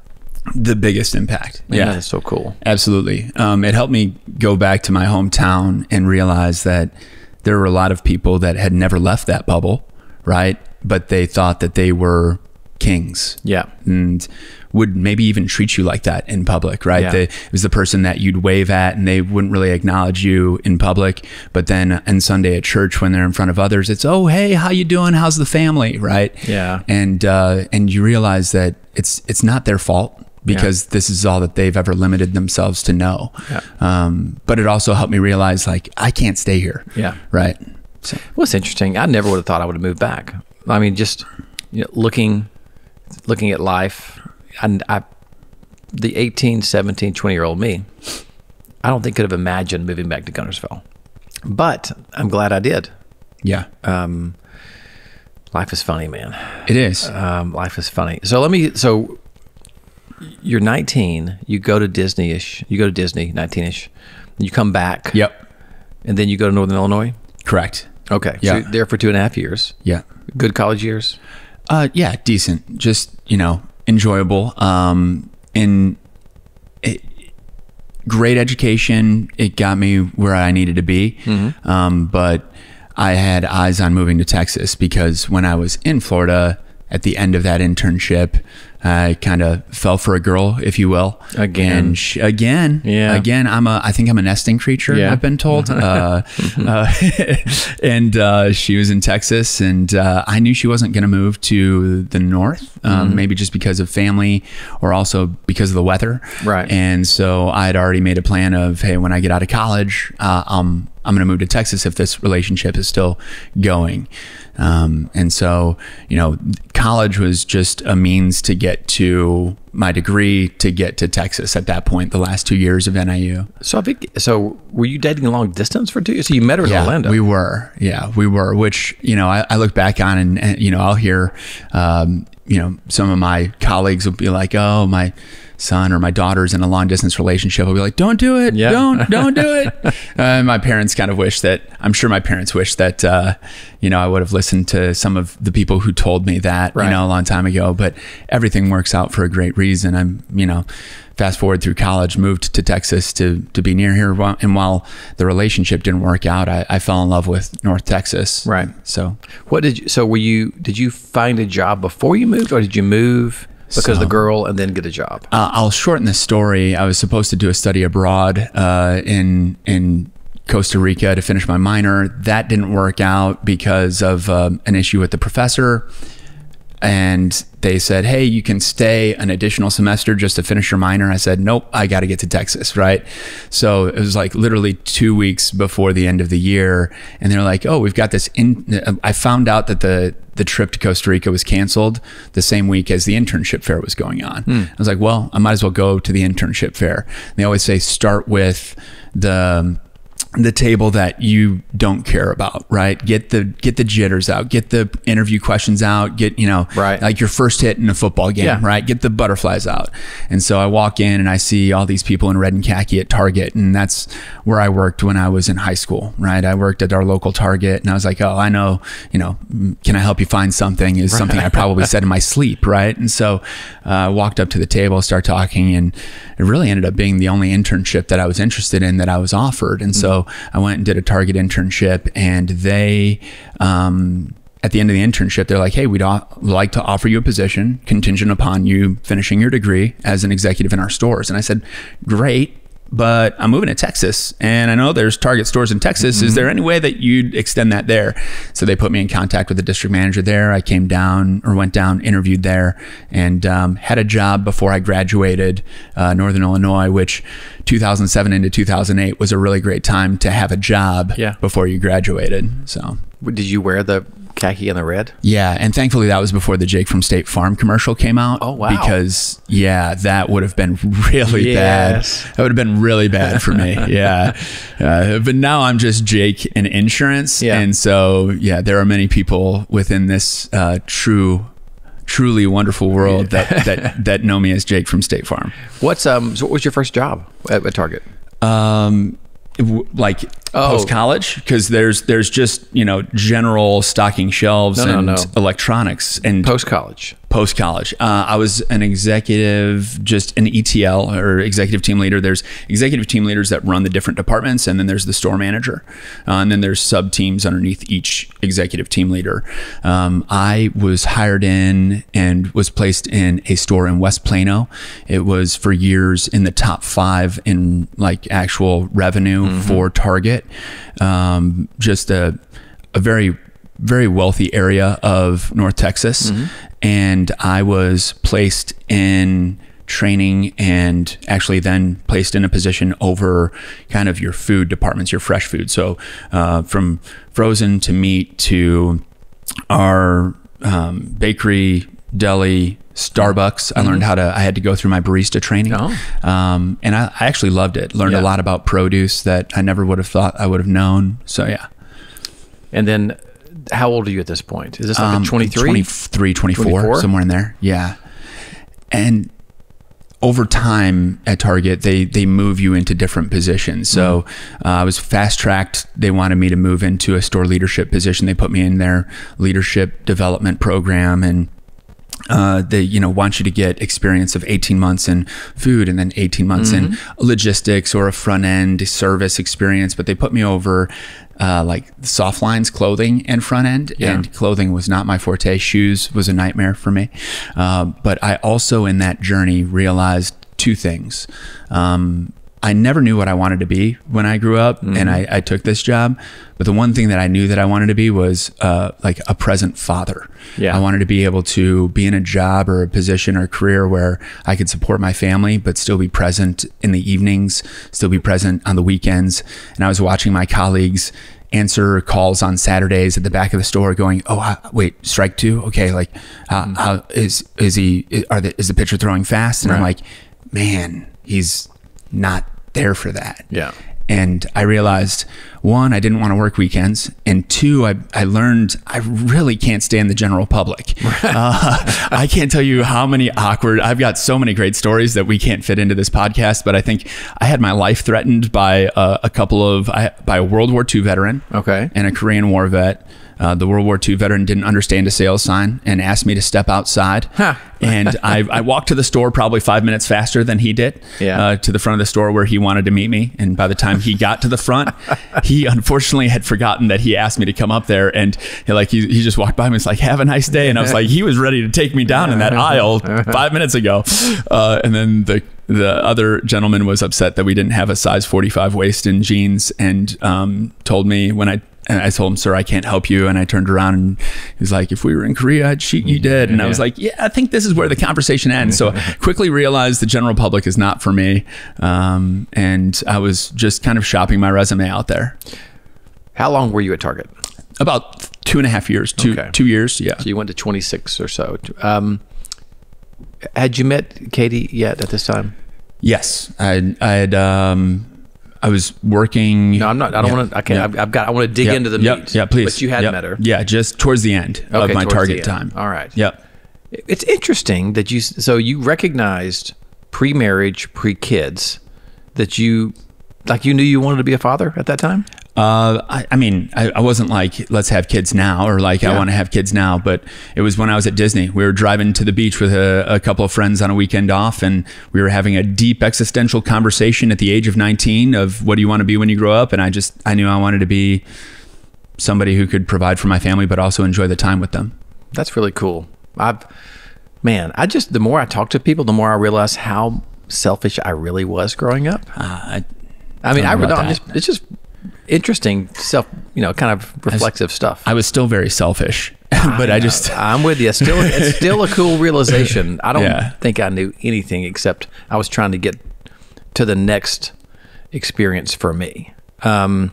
The biggest impact. Yeah, that's so cool. Absolutely. It helped me go back to my hometown and realize that there were a lot of people that had never left that bubble, right? But they thought that they were kings. Yeah. And would maybe even treat you like that in public, right? Yeah. It was the person that you'd wave at and they wouldn't really acknowledge you in public. But then on Sunday at church, when they're in front of others, it's, oh, hey, how you doing? How's the family? Right? Yeah. And you realize that it's not their fault, because this is all that they've ever limited themselves to know. Yeah. But it also helped me realize, like, I can't stay here. Yeah. Right. So, Well, it's interesting. I never would have thought I would have moved back. I mean, just looking at life, the 18, 17, 20-year-old me, I don't think could have imagined moving back to Guntersville. But I'm glad I did. yeah, Life is funny, man. it is. Life is funny. So you're 19, you go to Disney-ish, 19-ish, you come back. Yep. And then you go to Northern Illinois? Correct. Okay. Yeah. So you're there for 2.5 years. Yeah. Good college years? Yeah, decent. Just, enjoyable. Great education. It got me where I needed to be. But I had eyes on moving to Texas, because when I was in Florida at the end of that internship, I kind of fell for a girl, if you will. Again. And again. I think I'm a nesting creature. Yeah. I've been told. And she was in Texas, and I knew she wasn't going to move to the north, maybe just because of family, or also because because of the weather. Right. And so I had already made a plan of, hey, when I get out of college, I'm going to move to Texas if this relationship is still going. And so, you know, college was just a means to get to my degree, to get to Texas at that point, the last 2 years of NIU. So I think, so were you dating long distance for 2 years? So you met her in Orlando? We were. Yeah, we were, which, you know, I look back on and, you know, I'll hear, you know, some of my colleagues will be like, oh, my son or my daughter's in a long distance relationship. I'll be like, don't do it. Yeah. Don't do it. My parents kind of wish that, I'm sure my parents wish that, you know, I would have listened to some of the people who told me that, right. you know, a long time ago, but everything works out for a great reason. I'm, you know, fast forward through college, moved to Texas to be near here. And while the relationship didn't work out, I fell in love with North Texas. Right. So did you find a job before you moved, or did you move because of the girl and then get a job? I'll shorten the story. I was supposed to do a study abroad in Costa Rica to finish my minor. That didn't work out because of an issue with the professor. And they said, hey, you can stay an additional semester just to finish your minor. I said, nope, I got to get to Texas, right? So it was like literally 2 weeks before the end of the year. And they're like, oh, we've got this. I found out that the trip to Costa Rica was canceled the same week as the internship fair was going on. I was like, well, I might as well go to the internship fair. And they always say, start with the table that you don't care about, right? Get the jitters out, get the interview questions out, get, you know, right. like your first hit in a football game, Yeah. right? Get the butterflies out. And so I walk in and I see all these people in red and khaki at Target. And that's where I worked when I was in high school, right? I worked at our local Target and I was like, oh, I know, you know, can I help you find something is something I probably said in my sleep, right? And so I walked up to the table, start talking, and it really ended up being the only internship that I was interested in that I was offered. And so I went and did a Target internship, and they, at the end of the internship, they're like, hey, we'd like to offer you a position contingent upon you finishing your degree as an executive in our stores. And I said, great, but I'm moving to Texas and I know there's Target stores in Texas. Is there any way that you'd extend that there? So they put me in contact with the district manager there. I went down, interviewed there, and had a job before I graduated Northern Illinois, which 2007 into 2008 was a really great time to have a job before you graduated. So Did you wear the khaki and the red? Yeah, and thankfully that was before the Jake from State Farm commercial came out. Oh, wow. Because that would have been really bad. That would have been really bad for me. Yeah. But now I'm just Jake in insurance. Yeah. And so, there are many people within this truly wonderful world that know me as Jake from State Farm. So what was your first job at Target? Post college, because there's just general stocking shelves and electronics, and post college. I was an executive, just an ETL or executive team leader. There's executive team leaders that run the different departments, and then there's the store manager, and then there's sub teams underneath each executive team leader. I was hired in and was placed in a store in West Plano. It was for years in the top 5 in actual revenue for Target. Just a very, very wealthy area of North Texas. And I was placed in training and actually then placed in a position over kind of your food departments, your fresh food. So from frozen to meat to our bakery, deli, Starbucks. I learned I had to go through my barista training. And I actually loved it. Learned a lot about produce that I never would have thought I would have known. So yeah. And then how old are you at this point? Is this like a 23? 23, 24, somewhere in there. Yeah. And over time at Target, they move you into different positions. So I was fast tracked. They wanted me to move into a store leadership position. They put me in their leadership development program, and they want you to get experience of 18 months in food and then 18 months in logistics or a front end service experience. But they put me over soft lines, clothing and front end, and clothing was not my forte. Shoes was a nightmare for me. But I also in that journey realized 2 things. I I never knew what I wanted to be when I grew up, and I took this job. But the one thing that I knew that I wanted to be was like a present father. Yeah. I wanted to be able to be in a job or a position or career where I could support my family, but still be present in the evenings, still be present on the weekends. And I was watching my colleagues answer calls on Saturdays at the back of the store going, oh, wait, strike two? Okay. Like, how is the pitcher throwing fast? And I'm like, man, he's not there for that. Yeah. And I realized, one, I didn't want to work weekends. And two, I learned I really can't stand the general public. I can't tell you how many I've got so many great stories that we can't fit into this podcast, but I think I had my life threatened by by a World War II veteran and a Korean War vet. The World War II veteran didn't understand a sales sign and asked me to step outside. And I walked to the store probably 5 minutes faster than he did to the front of the store where he wanted to meet me. And by the time he got to the front, he unfortunately had forgotten that he asked me to come up there. And he just walked by me and was like, have a nice day. And I was like, he was ready to take me down in that aisle 5 minutes ago. And then the other gentleman was upset that we didn't have a size 45 waist in jeans, and told me and I told him, sir, I can't help you. And I turned around and he was like, if we were in Korea, I'd shoot you dead. And I was like, yeah, I think this is where the conversation ends. So I quickly realized the general public is not for me. And I was just kind of shopping my resume out there. How long were you at Target? About 2.5 years, 2 years. Yeah. So you went to 26 or so. Had you met Katie yet at this time? Yes. I was working. No, I'm not. I don't want to. I can't. I want to dig into the meat. Yeah, please. But you had met her. Yeah, just towards the end of my Target time. All right. Yep. It's interesting that you recognized pre-marriage, pre-kids, that you knew you wanted to be a father at that time. I mean, I wasn't like, let's have kids now, or like, I want to have kids now, but it was when I was at Disney. We were driving to the beach with a couple of friends on a weekend off, and we were having a deep existential conversation at the age of 19 of what do you want to be when you grow up? And I knew I wanted to be somebody who could provide for my family, but also enjoy the time with them. That's really cool. The more I talk to people, the more I realize how selfish I really was growing up. It's just interesting kind of reflexive stuff. I was still very selfish, but I'm with you. It's still a cool realization. I don't think I knew anything except I was trying to get to the next experience for me. All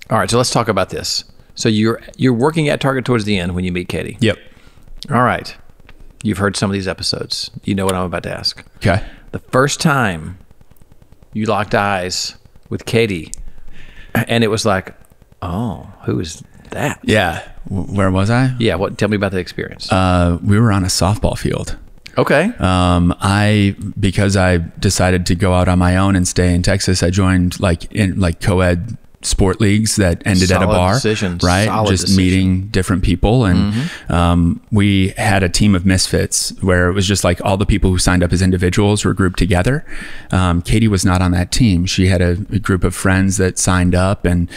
right, so let's talk about this. So you're working at Target towards the end when you meet Katie. Yep. All right. You've heard some of these episodes. You know what I'm about to ask. Okay. The first time you locked eyes with Katie, and it was like, oh, who is that? Yeah. Where was I? Yeah. Tell me about the experience. We were on a softball field. Okay. Because I decided to go out on my own and stay in Texas, I joined co-ed sport leagues that ended at a bar, right? Just meeting different people. And we had a team of misfits where it was just like all the people who signed up as individuals were grouped together. Katie was not on that team. She had a group of friends that signed up, and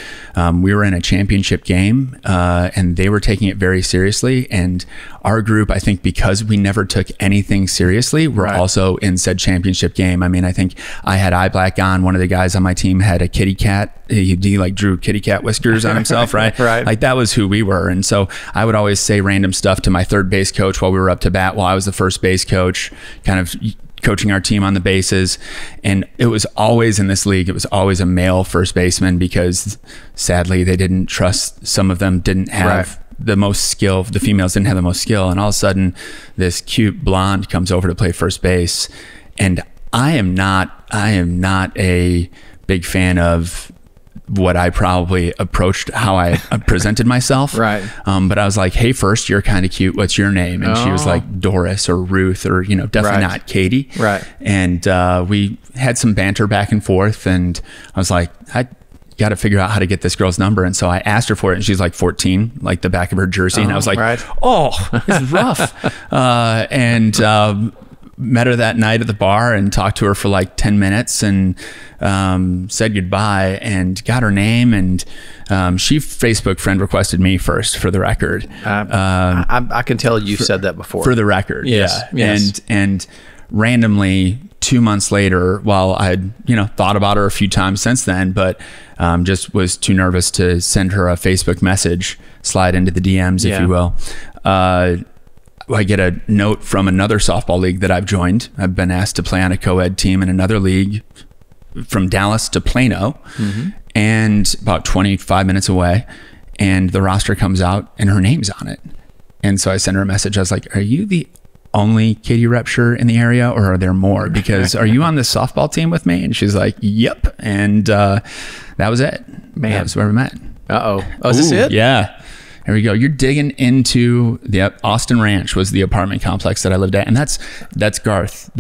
we were in a championship game, and they were taking it very seriously. And our group, I think because we never took anything seriously, we're also in said championship game. I mean, I think I had eye black on. One of the guys on my team had a kitty cat. He drew kitty cat whiskers on himself, right? Right. Like that was who we were. And so I would always say random stuff to my third base coach while we were up to bat, while I was the first base coach, kind of coaching our team on the bases. And it was always in this league, it was always a male first baseman because sadly they didn't trust, some of them didn't have the most skill. The females didn't have the most skill. And all of a sudden this cute blonde comes over to play first base. And I am not a big fan of what I probably approached, how I presented myself. Right. But I was like, hey, first, you're kind of cute. What's your name? And she was like Doris or Ruth or, definitely not Katie. Right. And we had some banter back and forth. And I was like, I got to figure out how to get this girl's number. And so I asked her for it, and she's like 14, like the back of her jersey. And I was like, this is rough. Met her that night at the bar and talked to her for like 10 minutes and said goodbye and got her name. And she Facebook friend requested me first, for the record. I can tell you've said that before. For the record. Yes. Yeah. And randomly 2 months later, while I'd, thought about her a few times since then, but just was too nervous to send her a Facebook message, slide into the DMs, if you will. I get a note from another softball league that I've joined. I've been asked to play on a co-ed team in another league from Dallas to Plano, and about 25 minutes away, and the roster comes out and her name's on it. And so I sent her a message. I was like, are you the only Katie Repsher in the area, or are there more? Because are you on this softball team with me? And she's like, yep. And that was it. Man. That was where we met. Oh, is this it? Yeah. There we go. You're digging into the Austin Ranch was the apartment complex that I lived at. And that's Garth.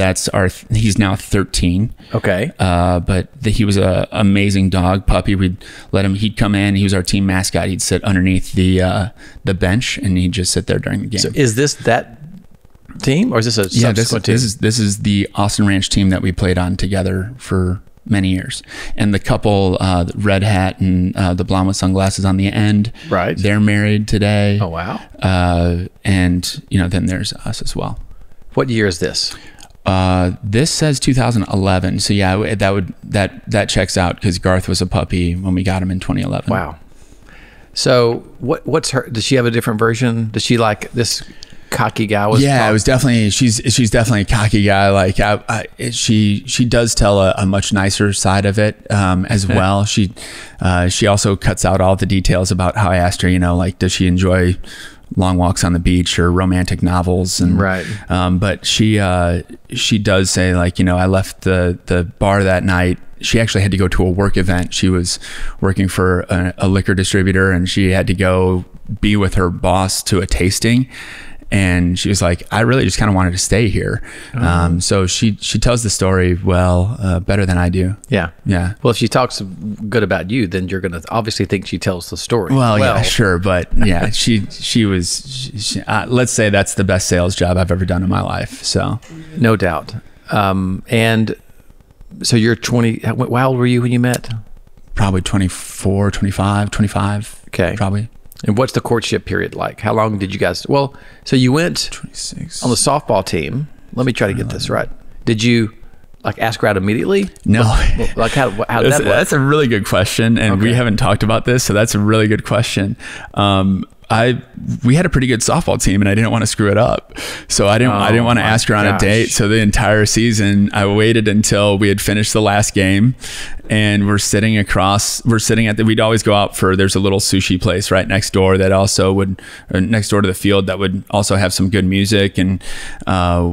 He's now 13. Okay. But he was a amazing dog puppy. He'd come in, he was our team mascot. He'd sit underneath the bench and he'd just sit there during the game. So is this that team, or is this a subsequent team? This is the Austin Ranch team that we played on together for many years. And the couple, Red Hat and the blonde with sunglasses on the end, right? They're married today. Oh wow! And then there's us as well. What year is this? This says 2011. So yeah, that checks out because Garth was a puppy when we got him in 2011. Wow. So what's her? Does she have a different version? Does she like this? Cocky guy was it was definitely she's definitely a cocky guy. Like she does tell a much nicer side of it as well. She also cuts out all the details about how I asked her, like, does she enjoy long walks on the beach or romantic novels? And right. But she does say, like, I left the bar that night. She actually had to go to a work event. She was working for a liquor distributor, and she had to go be with her boss to a tasting. And she was like, I really just kind of wanted to stay here. So she tells the story better than I do. Yeah. Yeah. Well, if she talks good about you, then you're going to obviously think she tells the story. Well, yeah, sure. But yeah, she was, let's say that's the best sales job I've ever done in my life. So no doubt. And so you're 20, how old were you when you met? Probably 24, 25. Okay. Probably. And what's the courtship period like? How long did you guys... Well, so you went 26 on the softball team. Let me try to get this right. Did you ask her out immediately? No. Like how did that work? That's a really good question, and we haven't talked about this, so that's a really good question. We had a pretty good softball team, and I didn't want to screw it up, so I didn't want to ask her on a date. So the entire season, I waited until we had finished the last game, and we'd always go out for, there's a little sushi place right next door that also next door to the field that would also have some good music, and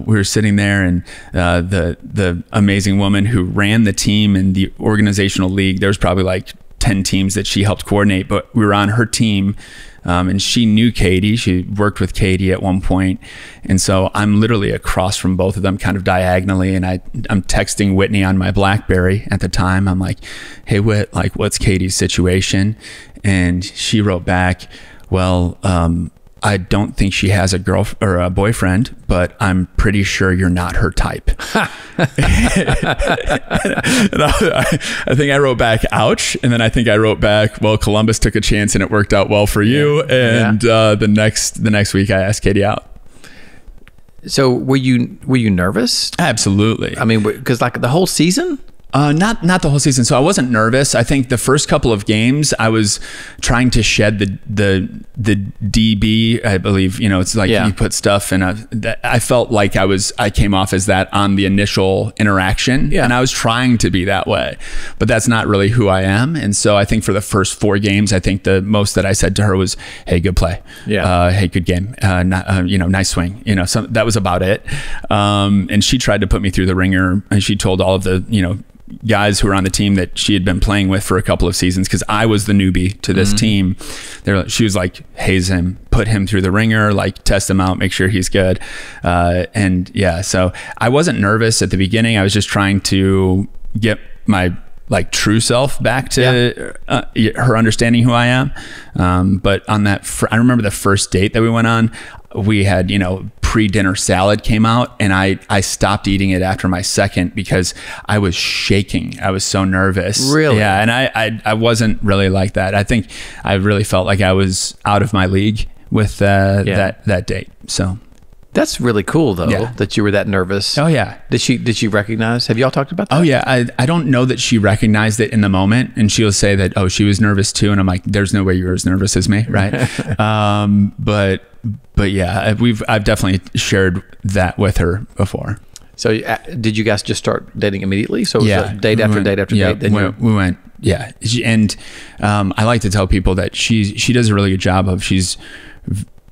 we were sitting there, and the amazing woman who ran the team in the organizational league, there was probably like 10 teams that she helped coordinate, but we were on her team. And she knew Katie. She worked with Katie at one point. And so I'm literally across from both of them, kind of diagonally. And I'm texting Whitney on my BlackBerry at the time. I'm like, hey, Whit, like, what's Katie's situation? And she wrote back, well, I don't think she has a girlfriend or a boyfriend, but I'm pretty sure you're not her type. And I think I wrote back, ouch. And then I think I wrote back, well, Columbus took a chance and it worked out well for you. And the next week I asked Katie out. So were you nervous? Absolutely. I mean, because like the whole season? Not the whole season. So I wasn't nervous. I think the first couple of games I was trying to shed the DB, I believe, it's like you put stuff in I felt like I came off as that on the initial interaction, and I was trying to be that way, but that's not really who I am. And so I think for the first 4 games, I think the most that I said to her was, hey, good play. Hey, good game. Nice swing. So that was about it. And she tried to put me through the ringer, and she told all of the, guys who were on the team that she had been playing with for a couple of seasons, because I was the newbie to this team. She was like, haze him, put him through the ringer, like test him out, make sure he's good. So I wasn't nervous at the beginning. I was just trying to get my like true self back to her understanding who I am. But on that, I remember the first date that we went on, we had, pre-dinner salad came out, and I stopped eating it after my second because I was shaking. I was so nervous. Really? Yeah. And I wasn't really like that. I think I really felt like I was out of my league with that date. So That's really cool, though, Yeah. that you were that nervous. Oh yeah. Did she recognize? Have y'all talked about that? Oh yeah. I don't know that she recognized it in the moment, and she'll say that, oh, she was nervous too. And I'm like, there's no way you're as nervous as me. Right. But yeah, I've definitely shared that with her before. So did you guys just start dating immediately? So it was date after date after date? Then we went. Yeah. And I like to tell people that she does a really good job of,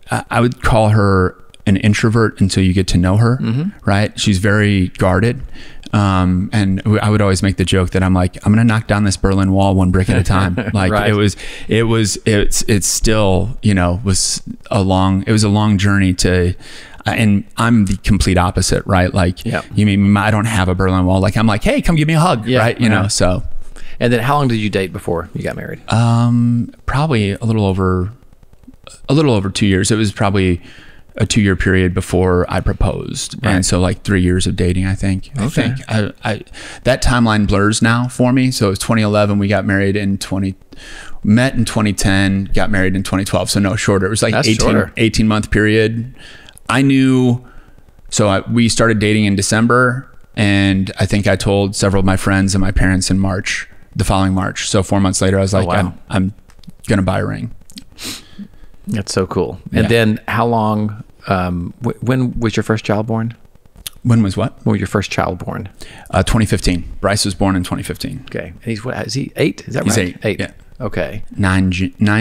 I would call her an introvert until you get to know her, right? She's very guarded. And I would always make the joke that I'm like, I'm going to knock down this Berlin Wall one brick at a time. Like Right. it's still, was a long journey to, and I'm the complete opposite, right? Like, Yeah. you mean I don't have a Berlin Wall. Like, I'm like, hey, come give me a hug. Yeah. Right. So. And then how long did you date before you got married? Probably a little over 2 years. It was probably a 2-year period before I proposed. Right. And so like 3 years of dating, I think. Okay. I that timeline blurs now for me. So it was 2011. We got married met in 2010, got married in 2012. So no, shorter. It was like That's 18 shorter. month period. I knew, we started dating in December, and I think I told several of my friends and my parents in the following March. So 4 months later, I was like, wow. I'm going to buy a ring. That's so cool. And Yeah. then how long, when was your first child born? When was what? When was your first child born? 2015. Bryce was born in 2015. Okay. And he's what? Is he 8? Is that He's right? 8, yeah. Okay. 9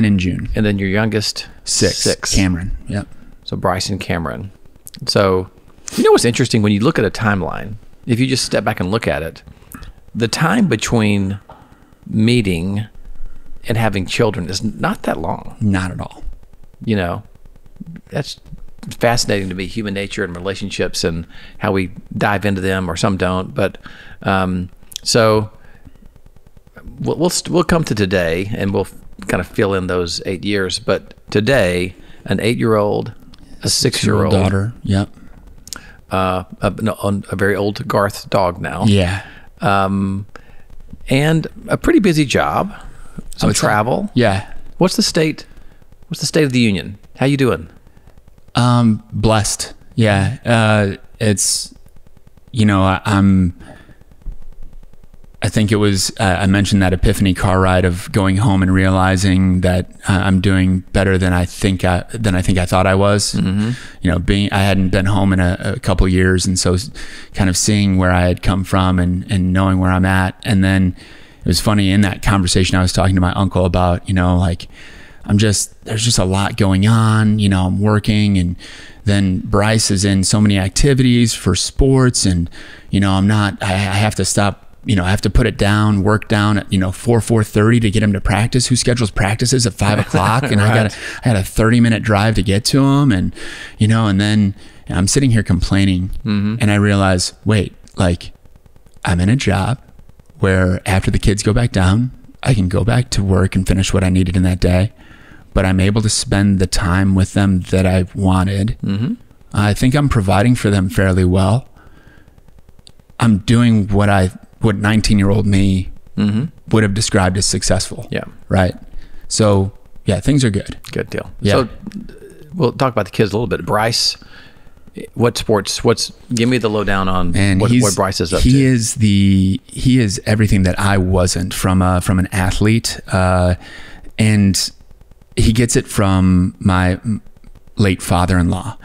in June. And then your youngest? 6. Cameron. Yep. So Bryce and Cameron. So, what's interesting when you look at a timeline, if you just step back and look at it, the time between meeting and having children is not that long. Not at all. That's fascinating to me, human nature and relationships and how we dive into them, or some don't. But so we'll come to today, and we'll kind of fill in those 8 years. But today, an 8-year-old, a 6-year-old daughter. Yep. a very old Garth dog now, Yeah. and a pretty busy job, some travel. Yeah. What's the state of the union? How you doing? Blessed. Yeah. It's, I think it was, I mentioned that epiphany car ride of going home and realizing that I'm doing better than I think I thought I was. I hadn't been home in a couple of years. And so kind of seeing where I had come from and knowing where I'm at. And then it was funny, in that conversation, I was talking to my uncle about, there's just a lot going on, I'm working, and then Bryce is in so many activities for sports, and, I have to stop, I have to put it down, work down at, 4:30 to get him to practice. Who schedules practices at 5:00? And Right. I had a 30-minute drive to get to him. And, and then I'm sitting here complaining, and I realize, wait, like, I'm in a job where after the kids go back down, I can go back to work and finish what I needed in that day, but I'm able to spend the time with them that I wanted. I think I'm providing for them fairly well. I'm doing what 19-year-old me would have described as successful. Yeah. Right. So yeah, things are good. Good deal. Yeah. So we'll talk about the kids a little bit. Bryce, what sports? Give me the lowdown on what Bryce is up to. He is everything that I wasn't from an athlete, and he gets it from my late father-in-law.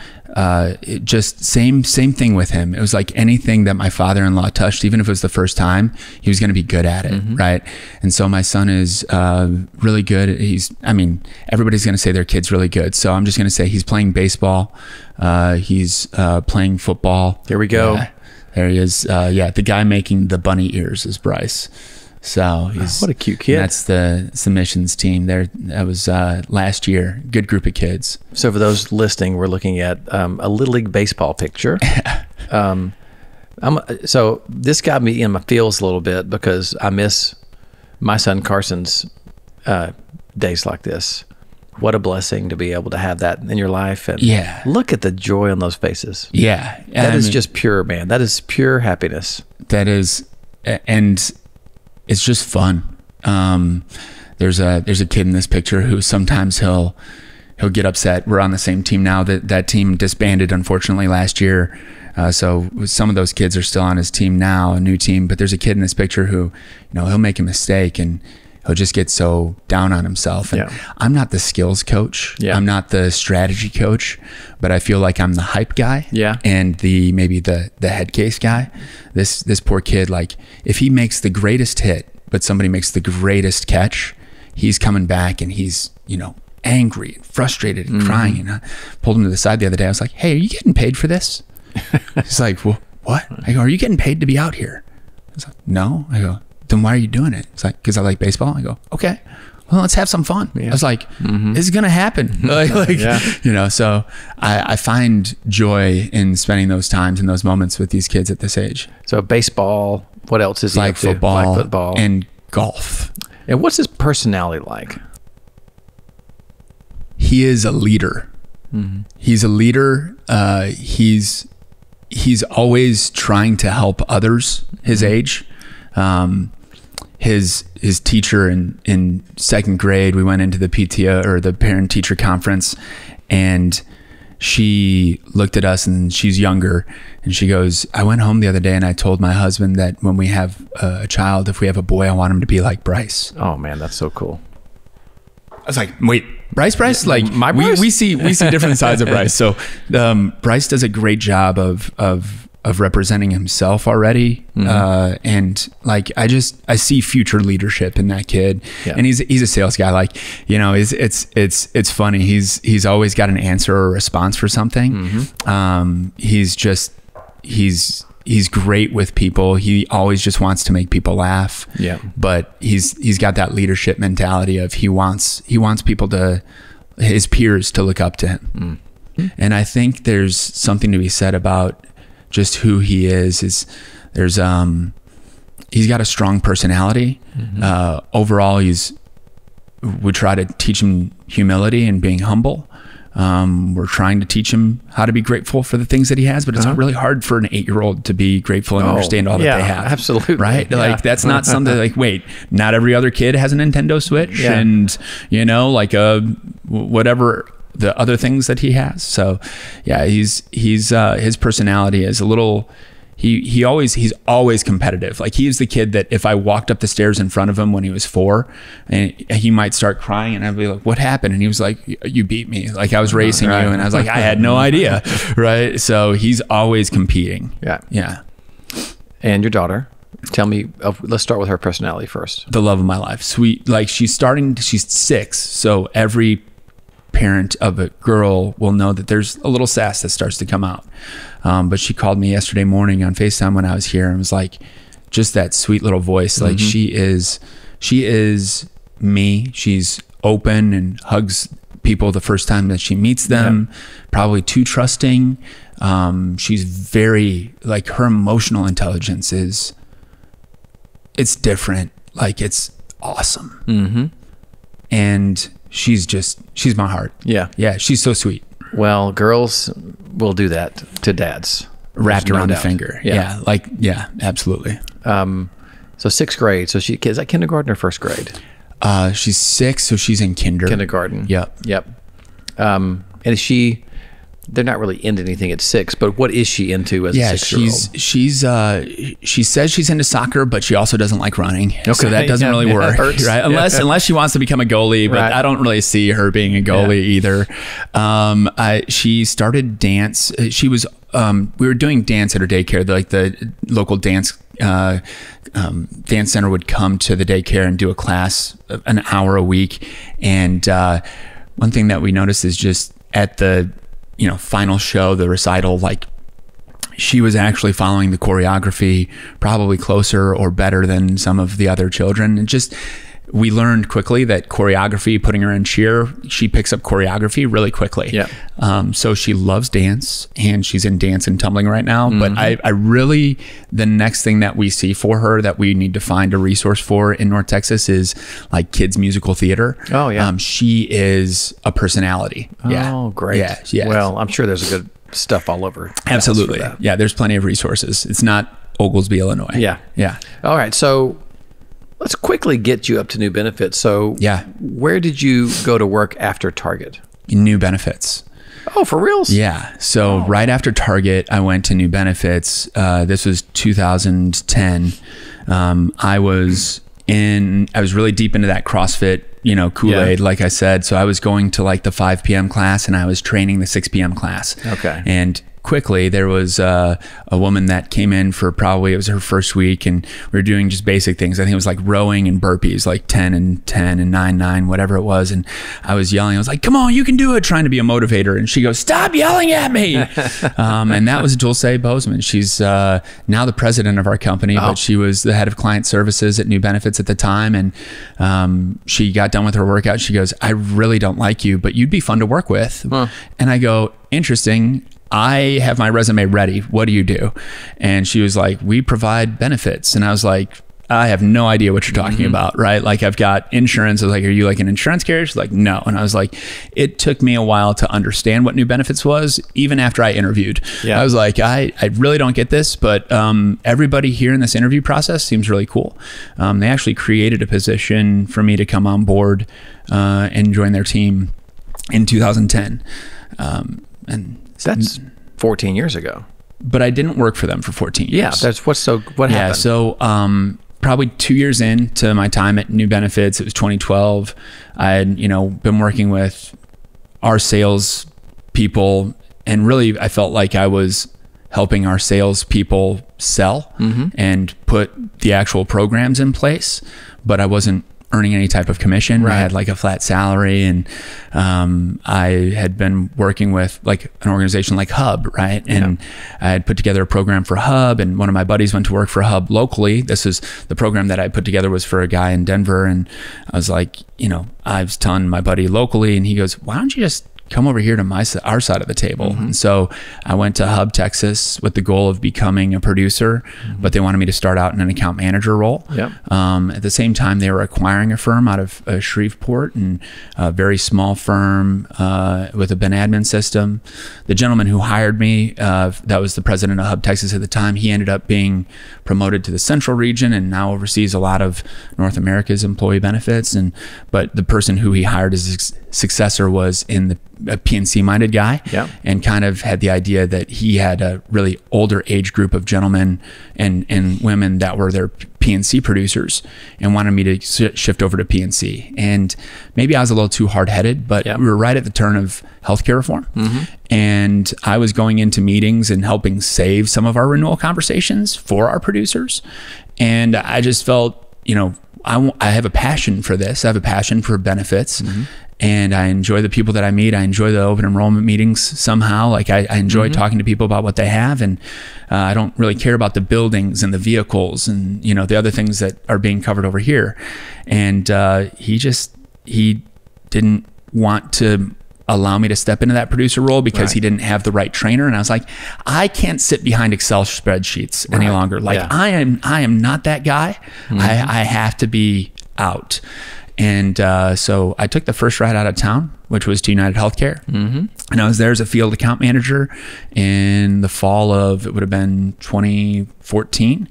Just same thing with him. It was like anything that my father-in-law touched, even if it was the first time, he was going to be good at it. Right. And so my son is really good. Everybody's going to say their kid's really good. So I'm just going to say he's playing baseball. He's playing football. Here we go. There he is. The guy making the bunny ears is Bryce. So what a cute kid. That's the submissions team there. That was last year. Good group of kids. So for those listening, we're looking at a Little League baseball picture. So this got me in my feels a little bit, because I miss my son Carson's days like this. What a blessing to be able to have that in your life. And look at the joy on those faces. Yeah. That is just pure, man. That is pure happiness. That is, and it's just fun. There's a kid in this picture who sometimes he'll he'll get upset. We're on the same team now. That team disbanded, unfortunately, last year. So some of those kids are still on his team now, a new team. But there's a kid in this picture who, he'll make a mistake and he'll just get so down on himself. And I'm not the skills coach. I'm not the strategy coach, but I feel like I'm the hype guy. And maybe the head case guy. This poor kid, like if he makes the greatest hit, but somebody makes the greatest catch, he's coming back and he's, angry and frustrated and crying. And I pulled him to the side the other day. I was like, hey, are you getting paid for this? He's like, well, what? I go, are you getting paid to be out here? I was like, no. I go, then why are you doing it? It's like, because I like baseball. I go, okay, well, let's have some fun. I was like, this is going to happen. So I find joy in spending those times and those moments with these kids at this age. So baseball, what else is he up to? Football, football and golf. And what's his personality like? He is a leader. He's a leader. He's always trying to help others his age. His teacher in second grade, we went into the PTO or the parent teacher conference, and she looked at us, and she's younger, and she goes, I went home the other day and I told my husband that when we have a child, if we have a boy, I want him to be like Bryce. Oh man, that's so cool. I was like, wait, Bryce? Like my Bryce? We see different sides of Bryce. So Bryce does a great job of representing himself already. And like, I see future leadership in that kid. And he's a sales guy. Like, it's funny. He's always got an answer or a response for something. He's great with people. He always just wants to make people laugh. But he's got that leadership mentality of he wants people his peers to look up to him. And I think there's something to be said about just who he is he's got a strong personality. Overall, we try to teach him humility and being humble. We're trying to teach him how to be grateful for the things that he has, but it's really hard for an 8-year-old to be grateful and understand all that they have. Absolutely. Right? Like that's not something like, wait, not every other kid has a Nintendo Switch and, like whatever the other things that he has. So he's his personality is a little, he's always competitive. Like he's the kid that if I walked up the stairs in front of him when he was 4 and he might start crying and I'd be like, what happened? And he was like, you beat me. Like I was racing you. And I was like, I had no idea. Right. So he's always competing. Yeah. And your daughter, tell me, let's start with her personality first. The love of my life. Sweet. Like she's 6. So every parent of a girl will know that there's a little sass that starts to come out. But she called me yesterday morning on FaceTime when I was here and was like, just that sweet little voice. Like she is me. She's open and hugs people the first time that she meets them, probably too trusting. She's very, like her emotional intelligence it's different. Like it's awesome. And she's my heart. Yeah. She's so sweet. Well, girls will do that to dads. Wrapped around the finger. Yeah. Absolutely. So 6th grade. So is that kindergarten or 1st grade? She's 6. So she's in kindergarten. Yep. And is she, they're not really into anything at 6, but what is she into as a 6-year-old? She says she's into soccer, but she also doesn't like running. So that doesn't really work, right? Unless she wants to become a goalie, but I don't really see her being a goalie either. She started dance. She was, we were doing dance at her daycare. Like the local dance center would come to the daycare and do a class, an hour a week. And one thing that we noticed is just at the final show, the recital, like she was actually following the choreography probably closer or better than some of the other children. And just, we learned quickly that choreography, putting her in cheer, she picks up choreography really quickly. So she loves dance and she's in dance and tumbling right now. But I really, the next thing that we see for her that we need to find a resource for in North Texas is like kids musical theater. She is a personality. Oh, great. Yeah. Well, I'm sure there's a good stuff all over. Absolutely. Yeah. There's plenty of resources. It's not Oglesby, Illinois. Yeah. All right. So let's quickly get you up to new benefits. So where did you go to work after Target? New Benefits. Oh, for reals? Yeah. So right after Target, I went to New Benefits. This was 2010. I was really deep into that CrossFit, Kool-Aid, like I said. So I was going to like the 5 p.m. class, and I was training the 6 p.m. class. Okay. And quickly there was a woman that came in for it was her first week, and we were doing just basic things. I think it was like rowing and burpees, like 10 and 10 and 9, whatever it was. And I was yelling, I was like, come on, you can do it, trying to be a motivator. And she goes, stop yelling at me. And that was Dulce Bozeman. She's now the president of our company, but she was the head of client services at New Benefits at the time. And she got done with her workout. She goes, I really don't like you, but you'd be fun to work with. And I go, interesting. I have my resume ready. What do you do? And she was like, we provide benefits. And I was like, I have no idea what you're talking about, right? Like, I've got insurance. I was like, are you like an insurance carrier? She's like, no. And I was like, it took me a while to understand what New Benefits was, even after I interviewed. Yeah. I was like, I really don't get this, but everybody here in this interview process seems really cool. They actually created a position for me to come on board and join their team in 2010. And that's 14 years ago. But I didn't work for them for 14 years. Yeah, what happened? Yeah, so probably 2 years into my time at New Benefits, it was 2012. I had, been working with our sales people, and really I felt like I was helping our sales people sell and put the actual programs in place, but I wasn't earning any type of commission. Right. I had like a flat salary, and I had been working with like an organization like Hub, right? And I had put together a program for Hub, and one of my buddies went to work for Hub locally. This is the program that I put together was for a guy in Denver, and I was like, I was telling my buddy locally, and he goes, why don't you just come over here to our side of the table? And so I went to Hub, Texas with the goal of becoming a producer, but they wanted me to start out in an account manager role. At the same time, they were acquiring a firm out of Shreveport, and a very small firm with a BIN admin system. The gentleman who hired me, that was the president of Hub, Texas at the time, he ended up being promoted to the central region and now oversees a lot of North America's employee benefits. But the person who he hired as his successor was a PNC minded guy, and kind of had the idea that he had a really older age group of gentlemen and women that were their PNC producers, and wanted me to shift over to PNC. And maybe I was a little too hard-headed, but we were right at the turn of healthcare reform. And I was going into meetings and helping save some of our renewal conversations for our producers. And I just felt, I have a passion for this. I have a passion for benefits. And I enjoy the people that I meet. I enjoy the open enrollment meetings somehow. Like I enjoy talking to people about what they have. And I don't really care about the buildings and the vehicles and, the other things that are being covered over here. And he didn't want to allow me to step into that producer role because he didn't have the right trainer. And I was like, I can't sit behind Excel spreadsheets any longer. Like I am not that guy. I have to be out. And so I took the first ride out of town, which was to United Healthcare. And I was there as a field account manager in the fall of, it would have been 2014.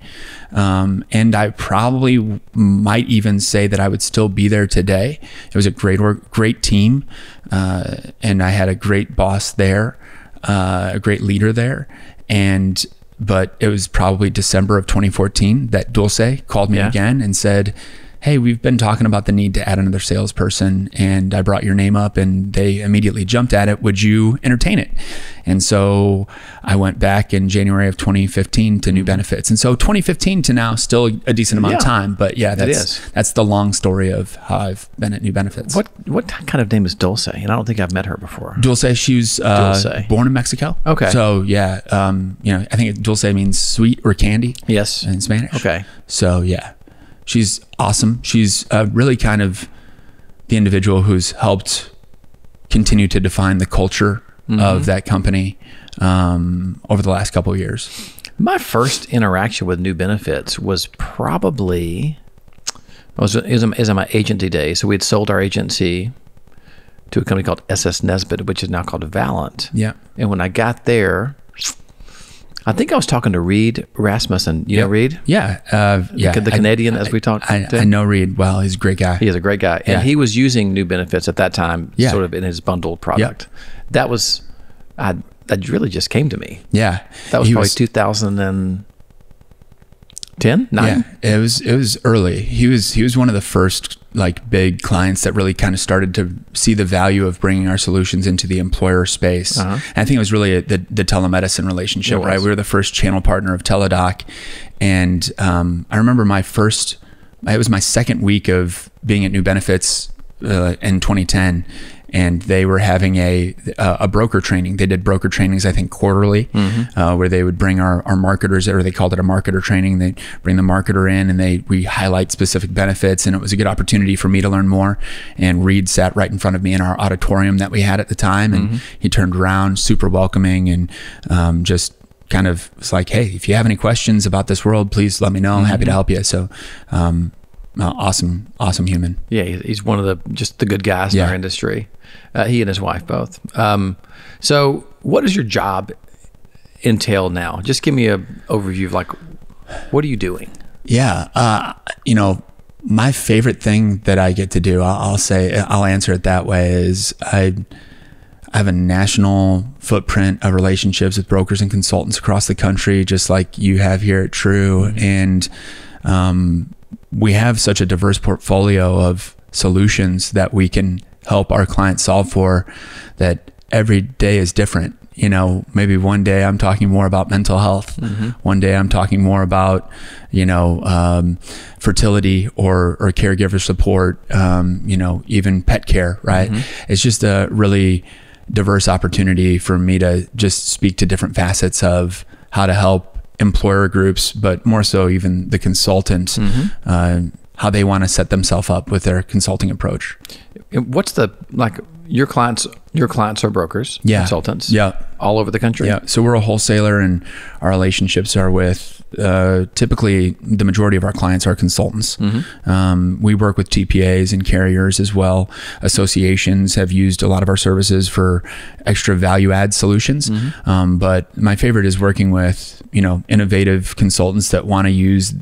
And I probably might even say that I would still be there today. It was a great team. And I had a great boss there, a great leader there. But it was probably December of 2014 that Dulce called me again and said, hey, we've been talking about the need to add another salesperson, and I brought your name up, and they immediately jumped at it. Would you entertain it? And so I went back in January of 2015 to New Benefits. And so 2015 to now, still a decent amount of time. But that's the long story of how I've been at New Benefits. What kind of name is Dulce? And I don't think I've met her before. Dulce, she was born in Mexico. Okay. So I think Dulce means sweet or candy. Yes. In Spanish. Okay. So she's awesome. She's really kind of the individual who's helped continue to define the culture of that company over the last couple of years. My first interaction with New Benefits was probably, it was in my agency days. So we'd sold our agency to a company called SS Nesbitt, which is now called Valent. Yeah. And when I got there, I think I was talking to Reed Rasmussen. You know Reed? Yeah. The Canadian, as we talked to? I know Reed well. He's a great guy. He is a great guy. Yeah. And he was using new benefits at that time, sort of in his bundled product. That was, that really just came to me. Yeah. That was probably 2010, 9? Yeah, it was early. He was one of the first like big clients that really kind of started to see the value of bringing our solutions into the employer space. And I think it was really the telemedicine relationship, right? We were the first channel partner of Teladoc, and I remember it was my second week of being at New Benefits in 2010. And they were having a broker training. They did broker trainings, I think, quarterly, where they would bring our marketers, or they called it a marketer training. They'd bring the marketer in, and we highlight specific benefits. And it was a good opportunity for me to learn more. And Reed sat right in front of me in our auditorium that we had at the time. And he turned around, super welcoming, and just kind of was like, hey, if you have any questions about this world, please let me know. I'm happy to help you. So, awesome human. Yeah, he's one of the good guys in our industry. He and his wife both. So what does your job entail now? Just give me an overview of like, what are you doing? Yeah. My favorite thing that I get to do, I'll answer it that way, is I have a national footprint of relationships with brokers and consultants across the country, just like you have here at True. And, we have such a diverse portfolio of solutions that we can help our clients solve for, that every day is different. Maybe one day I'm talking more about mental health. One day I'm talking more about, fertility or caregiver support, even pet care, right? It's just a really diverse opportunity for me to just speak to different facets of how to help employer groups, but more so even the consultants, how they want to set themselves up with their consulting approach. What's your clients are brokers, consultants, all over the country? Yeah. So we're a wholesaler, and our relationships are with, typically the majority of our clients are consultants. We work with TPAs and carriers as well. Associations have used a lot of our services for extra value add solutions. But my favorite is working with, innovative consultants that want to use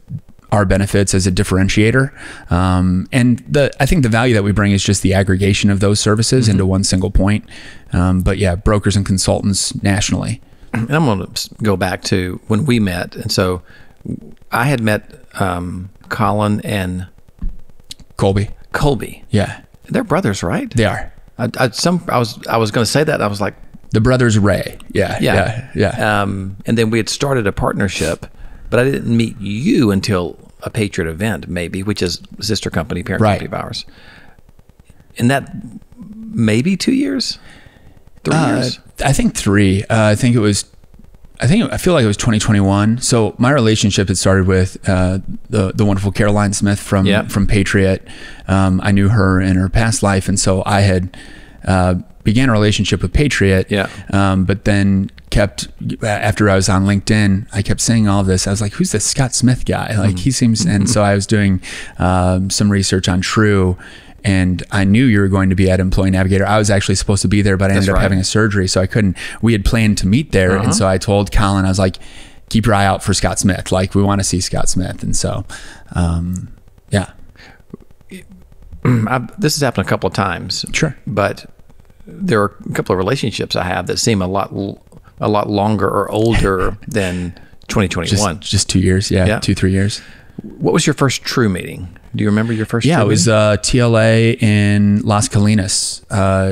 our benefits as a differentiator. And I think the value that we bring is just the aggregation of those services into one single point. But yeah, brokers and consultants nationally. And I'm going to go back to when we met. And so I had met Colin and Colby. Yeah. They're brothers, right? They are. I was going to say that. I was like, the brothers Ray. Yeah. And then we had started a partnership, but I didn't meet you until a Patriot event, maybe, which is a sister company, parent company of ours. And that maybe 2 years? 3 years? I think 3. I feel like it was 2021. So my relationship had started with the wonderful Caroline Smith from Patriot. I knew her in her past life, and so I had began a relationship with Patriot. But then after I was on LinkedIn, I kept saying all of this. I was like, who's this Scott Smith guy? Like he seems, and so I was doing some research on True, and I knew you were going to be at Employee Navigator. I was actually supposed to be there, but I ended up having a surgery, so I couldn't. We had planned to meet there, and so I told Colin, I was like, keep your eye out for Scott Smith. Like, we want to see Scott Smith. And so, yeah. This has happened a couple of times. Sure. But there are a couple of relationships I have that seem a lot longer or older than 2021. Just 2 years. Yeah. 2-3 years. What was your first True meeting? Do you remember your first True meeting? Yeah, it was TLA in Las Colinas.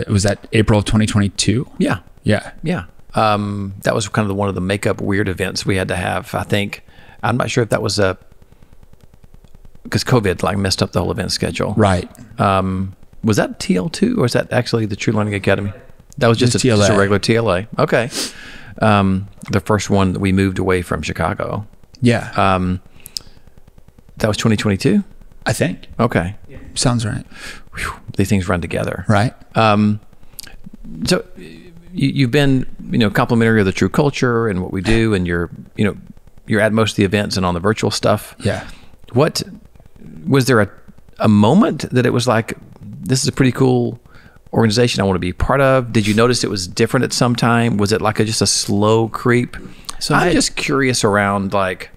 It was at April of 2022. Yeah. Yeah. Yeah. That was kind of one of the makeup weird events we had to have, I think. I'm not sure if that was because COVID like messed up the whole event schedule. Right. Was that TL2 or is that actually the True Learning Academy? That was just a regular TLA. Okay. The first one that we moved away from Chicago. Yeah. That was 2022? I think. Okay. Yeah. Sounds right. Whew, these things run together. Right. So you've been, complimentary of the True culture and what we do, and you're at most of the events and on the virtual stuff. Yeah. What was there a moment that it was like, this is a pretty cool organization I want to be part of? Did you notice it was different at some time? Was it like just a slow creep? So I'm just curious around like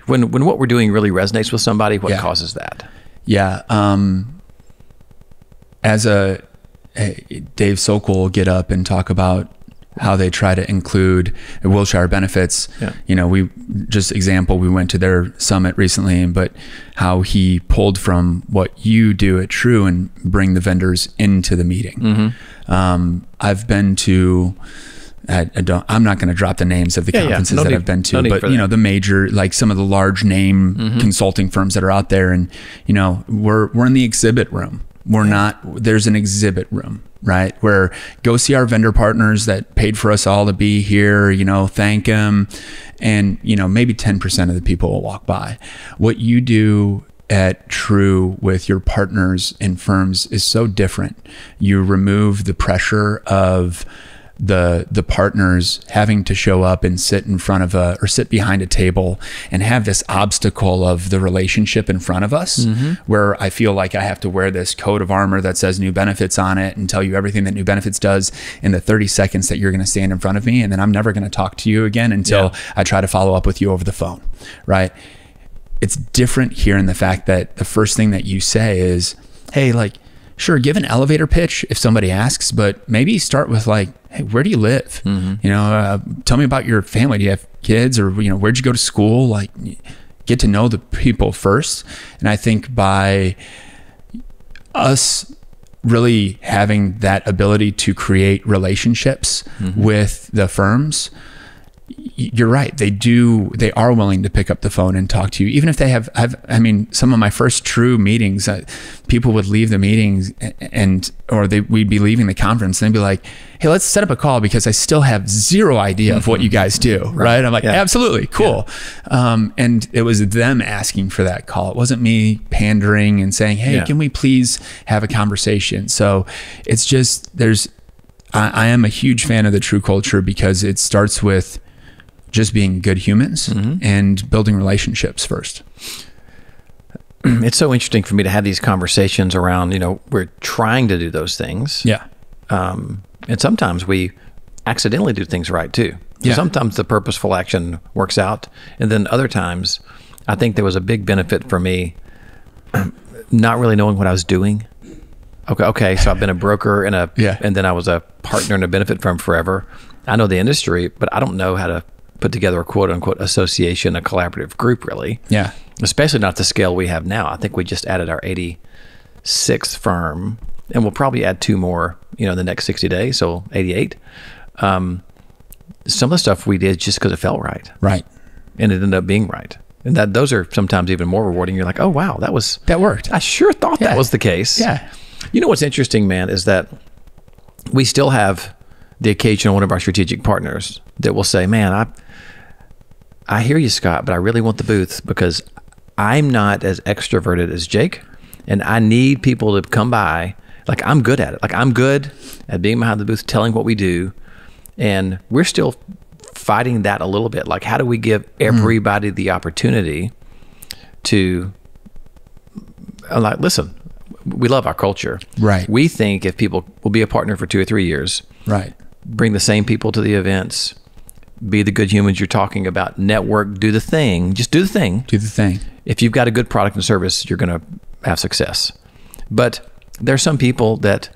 when what we're doing really resonates with somebody, what causes that? Yeah. Dave Sokol will get up and talk about how they try to include Wilshire benefits. Yeah. You know, we went to their summit recently, but how he pulled from what you do at True and bring the vendors into the meeting. I've been to, I'm not going to drop the names of the conferences that I've been to, but you know, the major, like some of the large name consulting firms that are out there, and you know, we're in the exhibit room. There's an exhibit room, right? Where go see our vendor partners that paid for us all to be here, you know, thank them. And, you know, maybe 10% of the people will walk by. What you do at True with your partners and firms is so different. You remove the pressure of the partners having to show up and sit in front of or sit behind a table and have this obstacle of the relationship in front of us, where I feel like I have to wear this coat of armor that says New Benefits on it and tell you everything that New Benefits does in the 30 seconds that you're going to stand in front of me. And then I'm never going to talk to you again until I try to follow up with you over the phone. Right. It's different here in the fact that the first thing that you say is, hey, like, sure, give an elevator pitch if somebody asks, but maybe start with like, hey, where do you live? You know, tell me about your family. Do you have kids, or, you know, where'd you go to school? Like, get to know the people first. And I think by us really having that ability to create relationships with the firms, you're right. They are willing to pick up the phone and talk to you, even if they have. I mean, some of my first True meetings, people would leave the meetings we'd be leaving the conference and they'd be like, hey, let's set up a call because I still have zero idea of what you guys do. Right. I'm like, absolutely. Cool. And it was them asking for that call. It wasn't me pandering and saying, hey, can we please have a conversation? So it's just, I am a huge fan of the True culture because it starts with just being good humans and building relationships first. It's so interesting for me to have these conversations around, you know, we're trying to do those things. Yeah. And sometimes we accidentally do things right too. So sometimes the purposeful action works out. And then other times, I think there was a big benefit for me not really knowing what I was doing. Okay. So I've been a broker and then I was a partner in a benefit firm forever. I know the industry, but I don't know how to put together a quote unquote association, a collaborative group really. Yeah. Especially not the scale we have now. I think we just added our 86th firm, and we'll probably add 2 more, you know, in the next 60 days. So 88. Some of the stuff we did just because it felt right. Right. And it ended up being right. And those are sometimes even more rewarding. You're like, oh wow, that worked. I sure thought that was the case. Yeah. You know what's interesting, man, is that we still have the occasional one of our strategic partners that will say, man, I hear you, Scott, but I really want the booth because I'm not as extroverted as Jake, and I need people to come by. Like, I'm good at it. Like, I'm good at being behind the booth, telling what we do, and we're still fighting that a little bit. Like, how do we give everybody the opportunity to, like, listen, we love our culture. Right. We think if people will be a partner for 2 or 3 years, right, bring the same people to the events, be the good humans you're talking about, network, do the thing, just do the thing. Do the thing. If you've got a good product and service, you're going to have success. But there's some people that,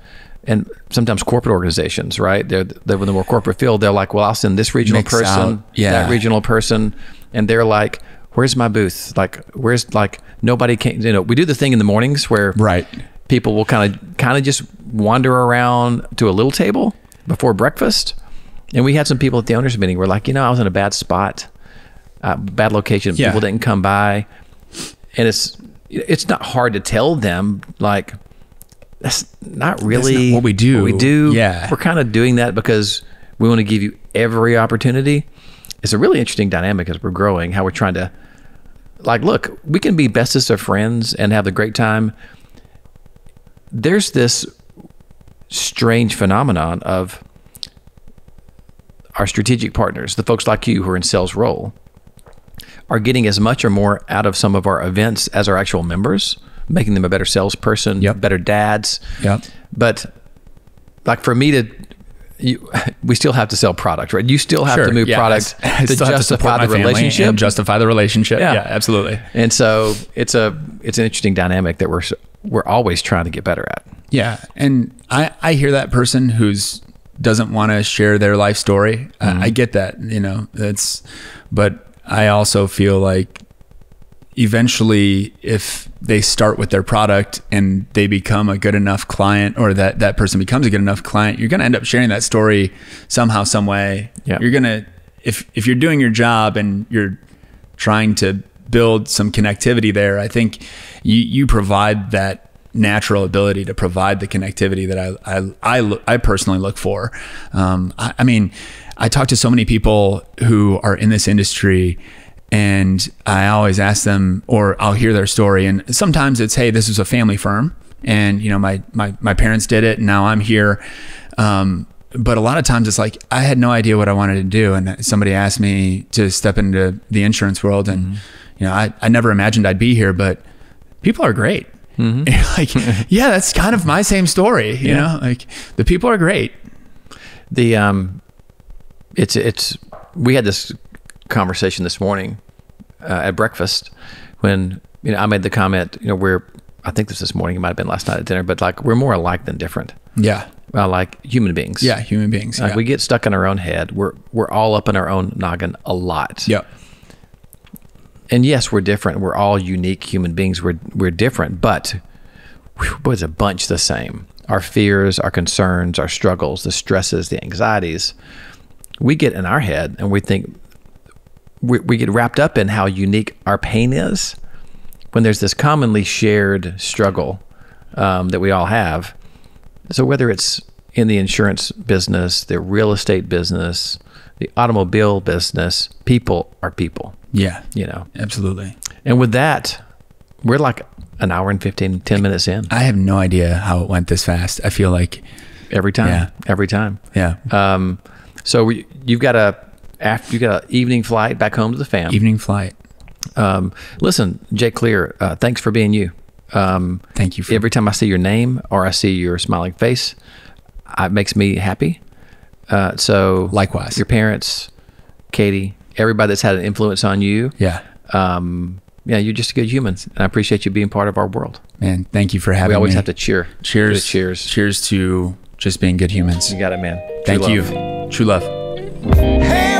and sometimes corporate organizations, right? They're in the more corporate field. They're like, well, I'll send this regional person, that regional person. And they're like, where's my booth? Like, where's, like, nobody can, you know, we do the thing in the mornings where people will kind of just wander around to a little table before breakfast. And we had some people at the owners meeting were like, you know, I was in a bad spot, bad location. People didn't come by. And it's not hard to tell them, like, that's not really what we do. Yeah. We're kind of doing that because we want to give you every opportunity. It's a really interesting dynamic as we're growing, how we're trying to, like, look, we can be bestest of friends and have a great time. There's this strange phenomenon of our strategic partners, the folks like you who are in sales role, are getting as much or more out of some of our events as our actual members, making them a better salesperson, better dads. But like, for me to we still have to sell product, right? You still have Sure, to move yeah, product I to still have justify support the my family relationship. and justify the relationship. Yeah. Yeah, absolutely. And so it's an interesting dynamic that we're always trying to get better at. Yeah. And I hear that person who's doesn't want to share their life story. I get that, but I also feel like eventually if they start with their product and they become a good enough client, or that person becomes a good enough client, you're going to end up sharing that story somehow, some way. Yeah. You're going to, if you're doing your job and you're trying to build some connectivity there, I think you provide that natural ability to provide the connectivity that I personally look for. I mean, I talk to so many people who are in this industry, and I always ask them, or I'll hear their story, and sometimes it's, hey, this is a family firm, and my parents did it, and now I'm here. But a lot of times it's like, I had no idea what I wanted to do, and somebody asked me to step into the insurance world, and I never imagined I'd be here, but people are great. And you're like, yeah, that's kind of my same story. You know, like the people are great. We had this conversation this morning at breakfast when I made the comment, I think this morning, it might have been last night at dinner, but like we're more alike than different. Yeah. Like human beings. Yeah, human beings. We get stuck in our own head. We're all up in our own noggin a lot. Yep. And yes, we're different. We're all unique human beings. We're different, but it's a bunch the same. Our fears, our concerns, our struggles, the stresses, the anxieties, we get in our head and we think we get wrapped up in how unique our pain is, when there's this commonly shared struggle that we all have. So whether it's in the insurance business, the real estate business, the automobile business, people are people. Yeah. Absolutely. And with that, we're like an hour and 10 minutes in. I have no idea how it went this fast. I feel like every time. Yeah. Every time. Yeah. So you've got an evening flight back home to the fam. Evening flight. Listen, Jake Cleer, thanks for being you. Thank you. Every time I see your name or I see your smiling face, it makes me happy. So likewise, your parents, Katie, everybody that's had an influence on you. Yeah. You're just a good human. And I appreciate you being part of our world. Man, thank you for having me. We always have to cheer. Cheers. Cheers. Cheers to just being good humans. You got it, man. Thank you. True love. Hey.